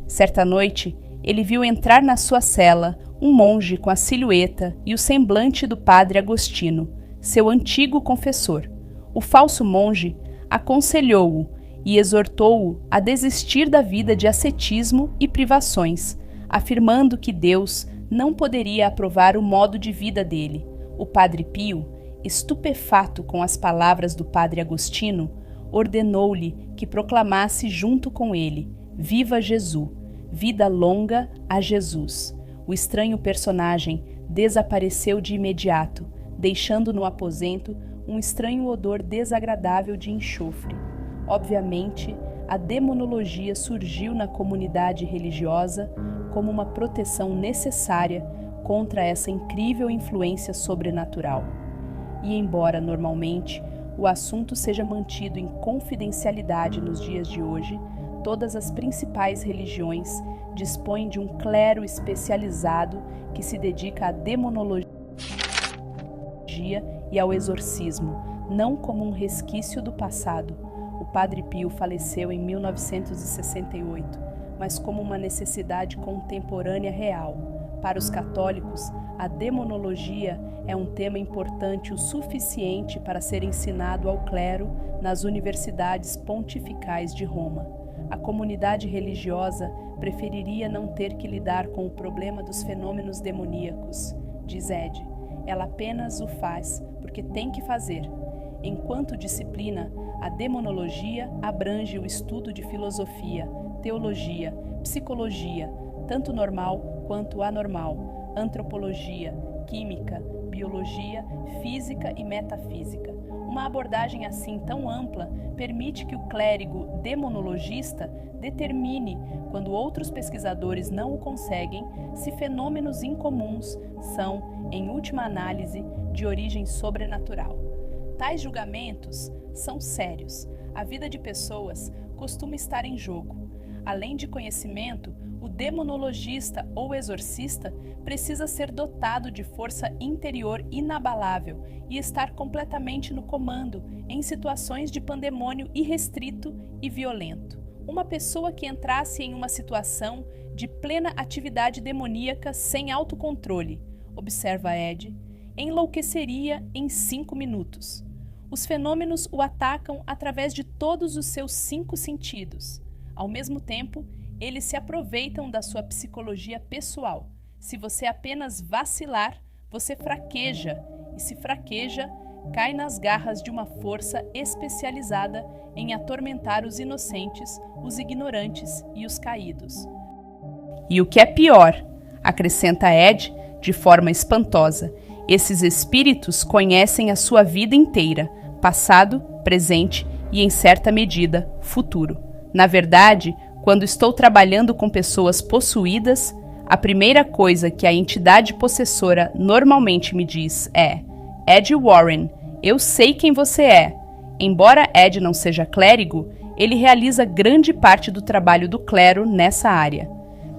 Certa noite, ele viu entrar na sua cela um monge com a silhueta e o semblante do padre Agostino, seu antigo confessor. O falso monge aconselhou-o e exortou-o a desistir da vida de ascetismo e privações, afirmando que Deus não poderia aprovar o modo de vida dele. O Padre Pio, estupefato com as palavras do padre Agostino, ordenou-lhe que proclamasse junto com ele: Viva Jesus! Vida longa a Jesus! O estranho personagem desapareceu de imediato, deixando no aposento um estranho odor desagradável de enxofre. Obviamente, a demonologia surgiu na comunidade religiosa como uma proteção necessária contra essa incrível influência sobrenatural. E embora, normalmente, o assunto seja mantido em confidencialidade nos dias de hoje, todas as principais religiões dispõem de um clero especializado que se dedica à demonologia e ao exorcismo, não como um resquício do passado. O Padre Pio faleceu em 1968, mas como uma necessidade contemporânea real. Para os católicos, a demonologia é um tema importante o suficiente para ser ensinado ao clero nas universidades pontificais de Roma. A comunidade religiosa preferiria não ter que lidar com o problema dos fenômenos demoníacos, diz Ed. Ela apenas o faz porque tem que fazer. Enquanto disciplina, a demonologia abrange o estudo de filosofia, teologia, psicologia, tanto normal quanto anormal, antropologia, química, biologia, física e metafísica. Uma abordagem assim tão ampla permite que o clérigo demonologista determine, quando outros pesquisadores não o conseguem, se fenômenos incomuns são, em última análise, de origem sobrenatural. Tais julgamentos são sérios. A vida de pessoas costuma estar em jogo. Além de conhecimento, o demonologista ou exorcista precisa ser dotado de força interior inabalável e estar completamente no comando em situações de pandemônio irrestrito e violento. Uma pessoa que entrasse em uma situação de plena atividade demoníaca sem autocontrole, observa Ed, enlouqueceria em 5 minutos. Os fenômenos o atacam através de todos os seus 5 sentidos. Ao mesmo tempo, Eles se aproveitam da sua psicologia pessoal. Se você apenas vacilar, você fraqueja, e se fraqueja, cai nas garras de uma força especializada em atormentar os inocentes, os ignorantes e os caídos. E o que é pior, acrescenta Ed de forma espantosa, esses espíritos conhecem a sua vida inteira, passado, presente e, em certa medida, futuro. Na verdade, quando estou trabalhando com pessoas possuídas, a primeira coisa que a entidade possessora normalmente me diz é: Ed Warren, eu sei quem você é. Embora Ed não seja clérigo, ele realiza grande parte do trabalho do clero nessa área.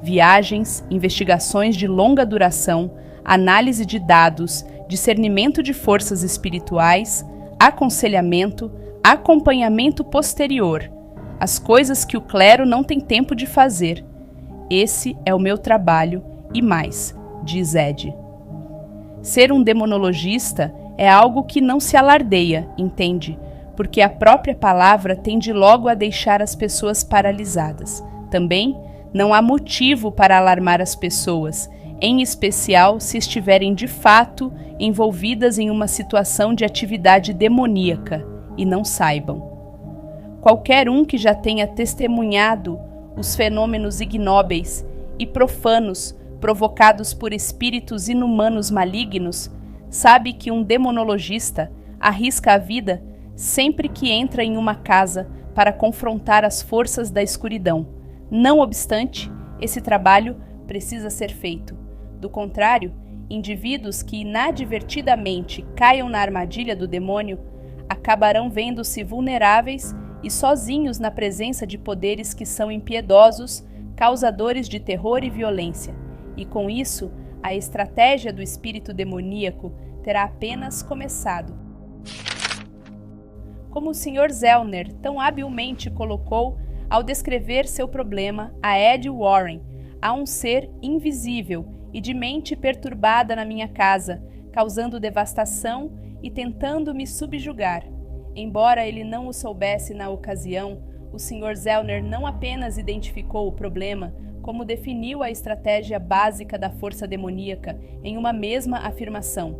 Viagens, investigações de longa duração, análise de dados, discernimento de forças espirituais, aconselhamento, acompanhamento posterior. As coisas que o clero não tem tempo de fazer. Esse é o meu trabalho e mais, diz Ed. Ser um demonologista é algo que não se alardeia, entende? Porque a própria palavra tende logo a deixar as pessoas paralisadas. Também não há motivo para alarmar as pessoas, em especial se estiverem de fato envolvidas em uma situação de atividade demoníaca e não saibam. Qualquer um que já tenha testemunhado os fenômenos ignóbeis e profanos provocados por espíritos inumanos malignos, sabe que um demonologista arrisca a vida sempre que entra em uma casa para confrontar as forças da escuridão. Não obstante, esse trabalho precisa ser feito. Do contrário, indivíduos que inadvertidamente caiam na armadilha do demônio acabarão vendo-se vulneráveis e sozinhos na presença de poderes que são impiedosos, causadores de terror e violência. E com isso, a estratégia do espírito demoníaco terá apenas começado. Como o Sr. Zellner tão habilmente colocou ao descrever seu problema a Ed Warren, há um ser invisível e de mente perturbada na minha casa, causando devastação e tentando me subjugar. Embora ele não o soubesse na ocasião, o Sr. Zellner não apenas identificou o problema, como definiu a estratégia básica da força demoníaca em uma mesma afirmação.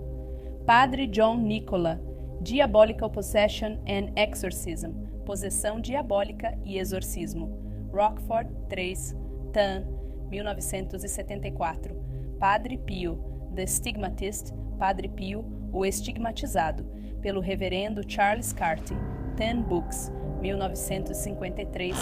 Padre John Nicola, Diabolical Possession and Exorcism, Possessão Diabólica e Exorcismo, Rockford 3, Tan, 1974. Padre Pio, The Stigmatist, Padre Pio, o Estigmatizado, pelo Reverendo Charles Carty, 10 Books, 1953.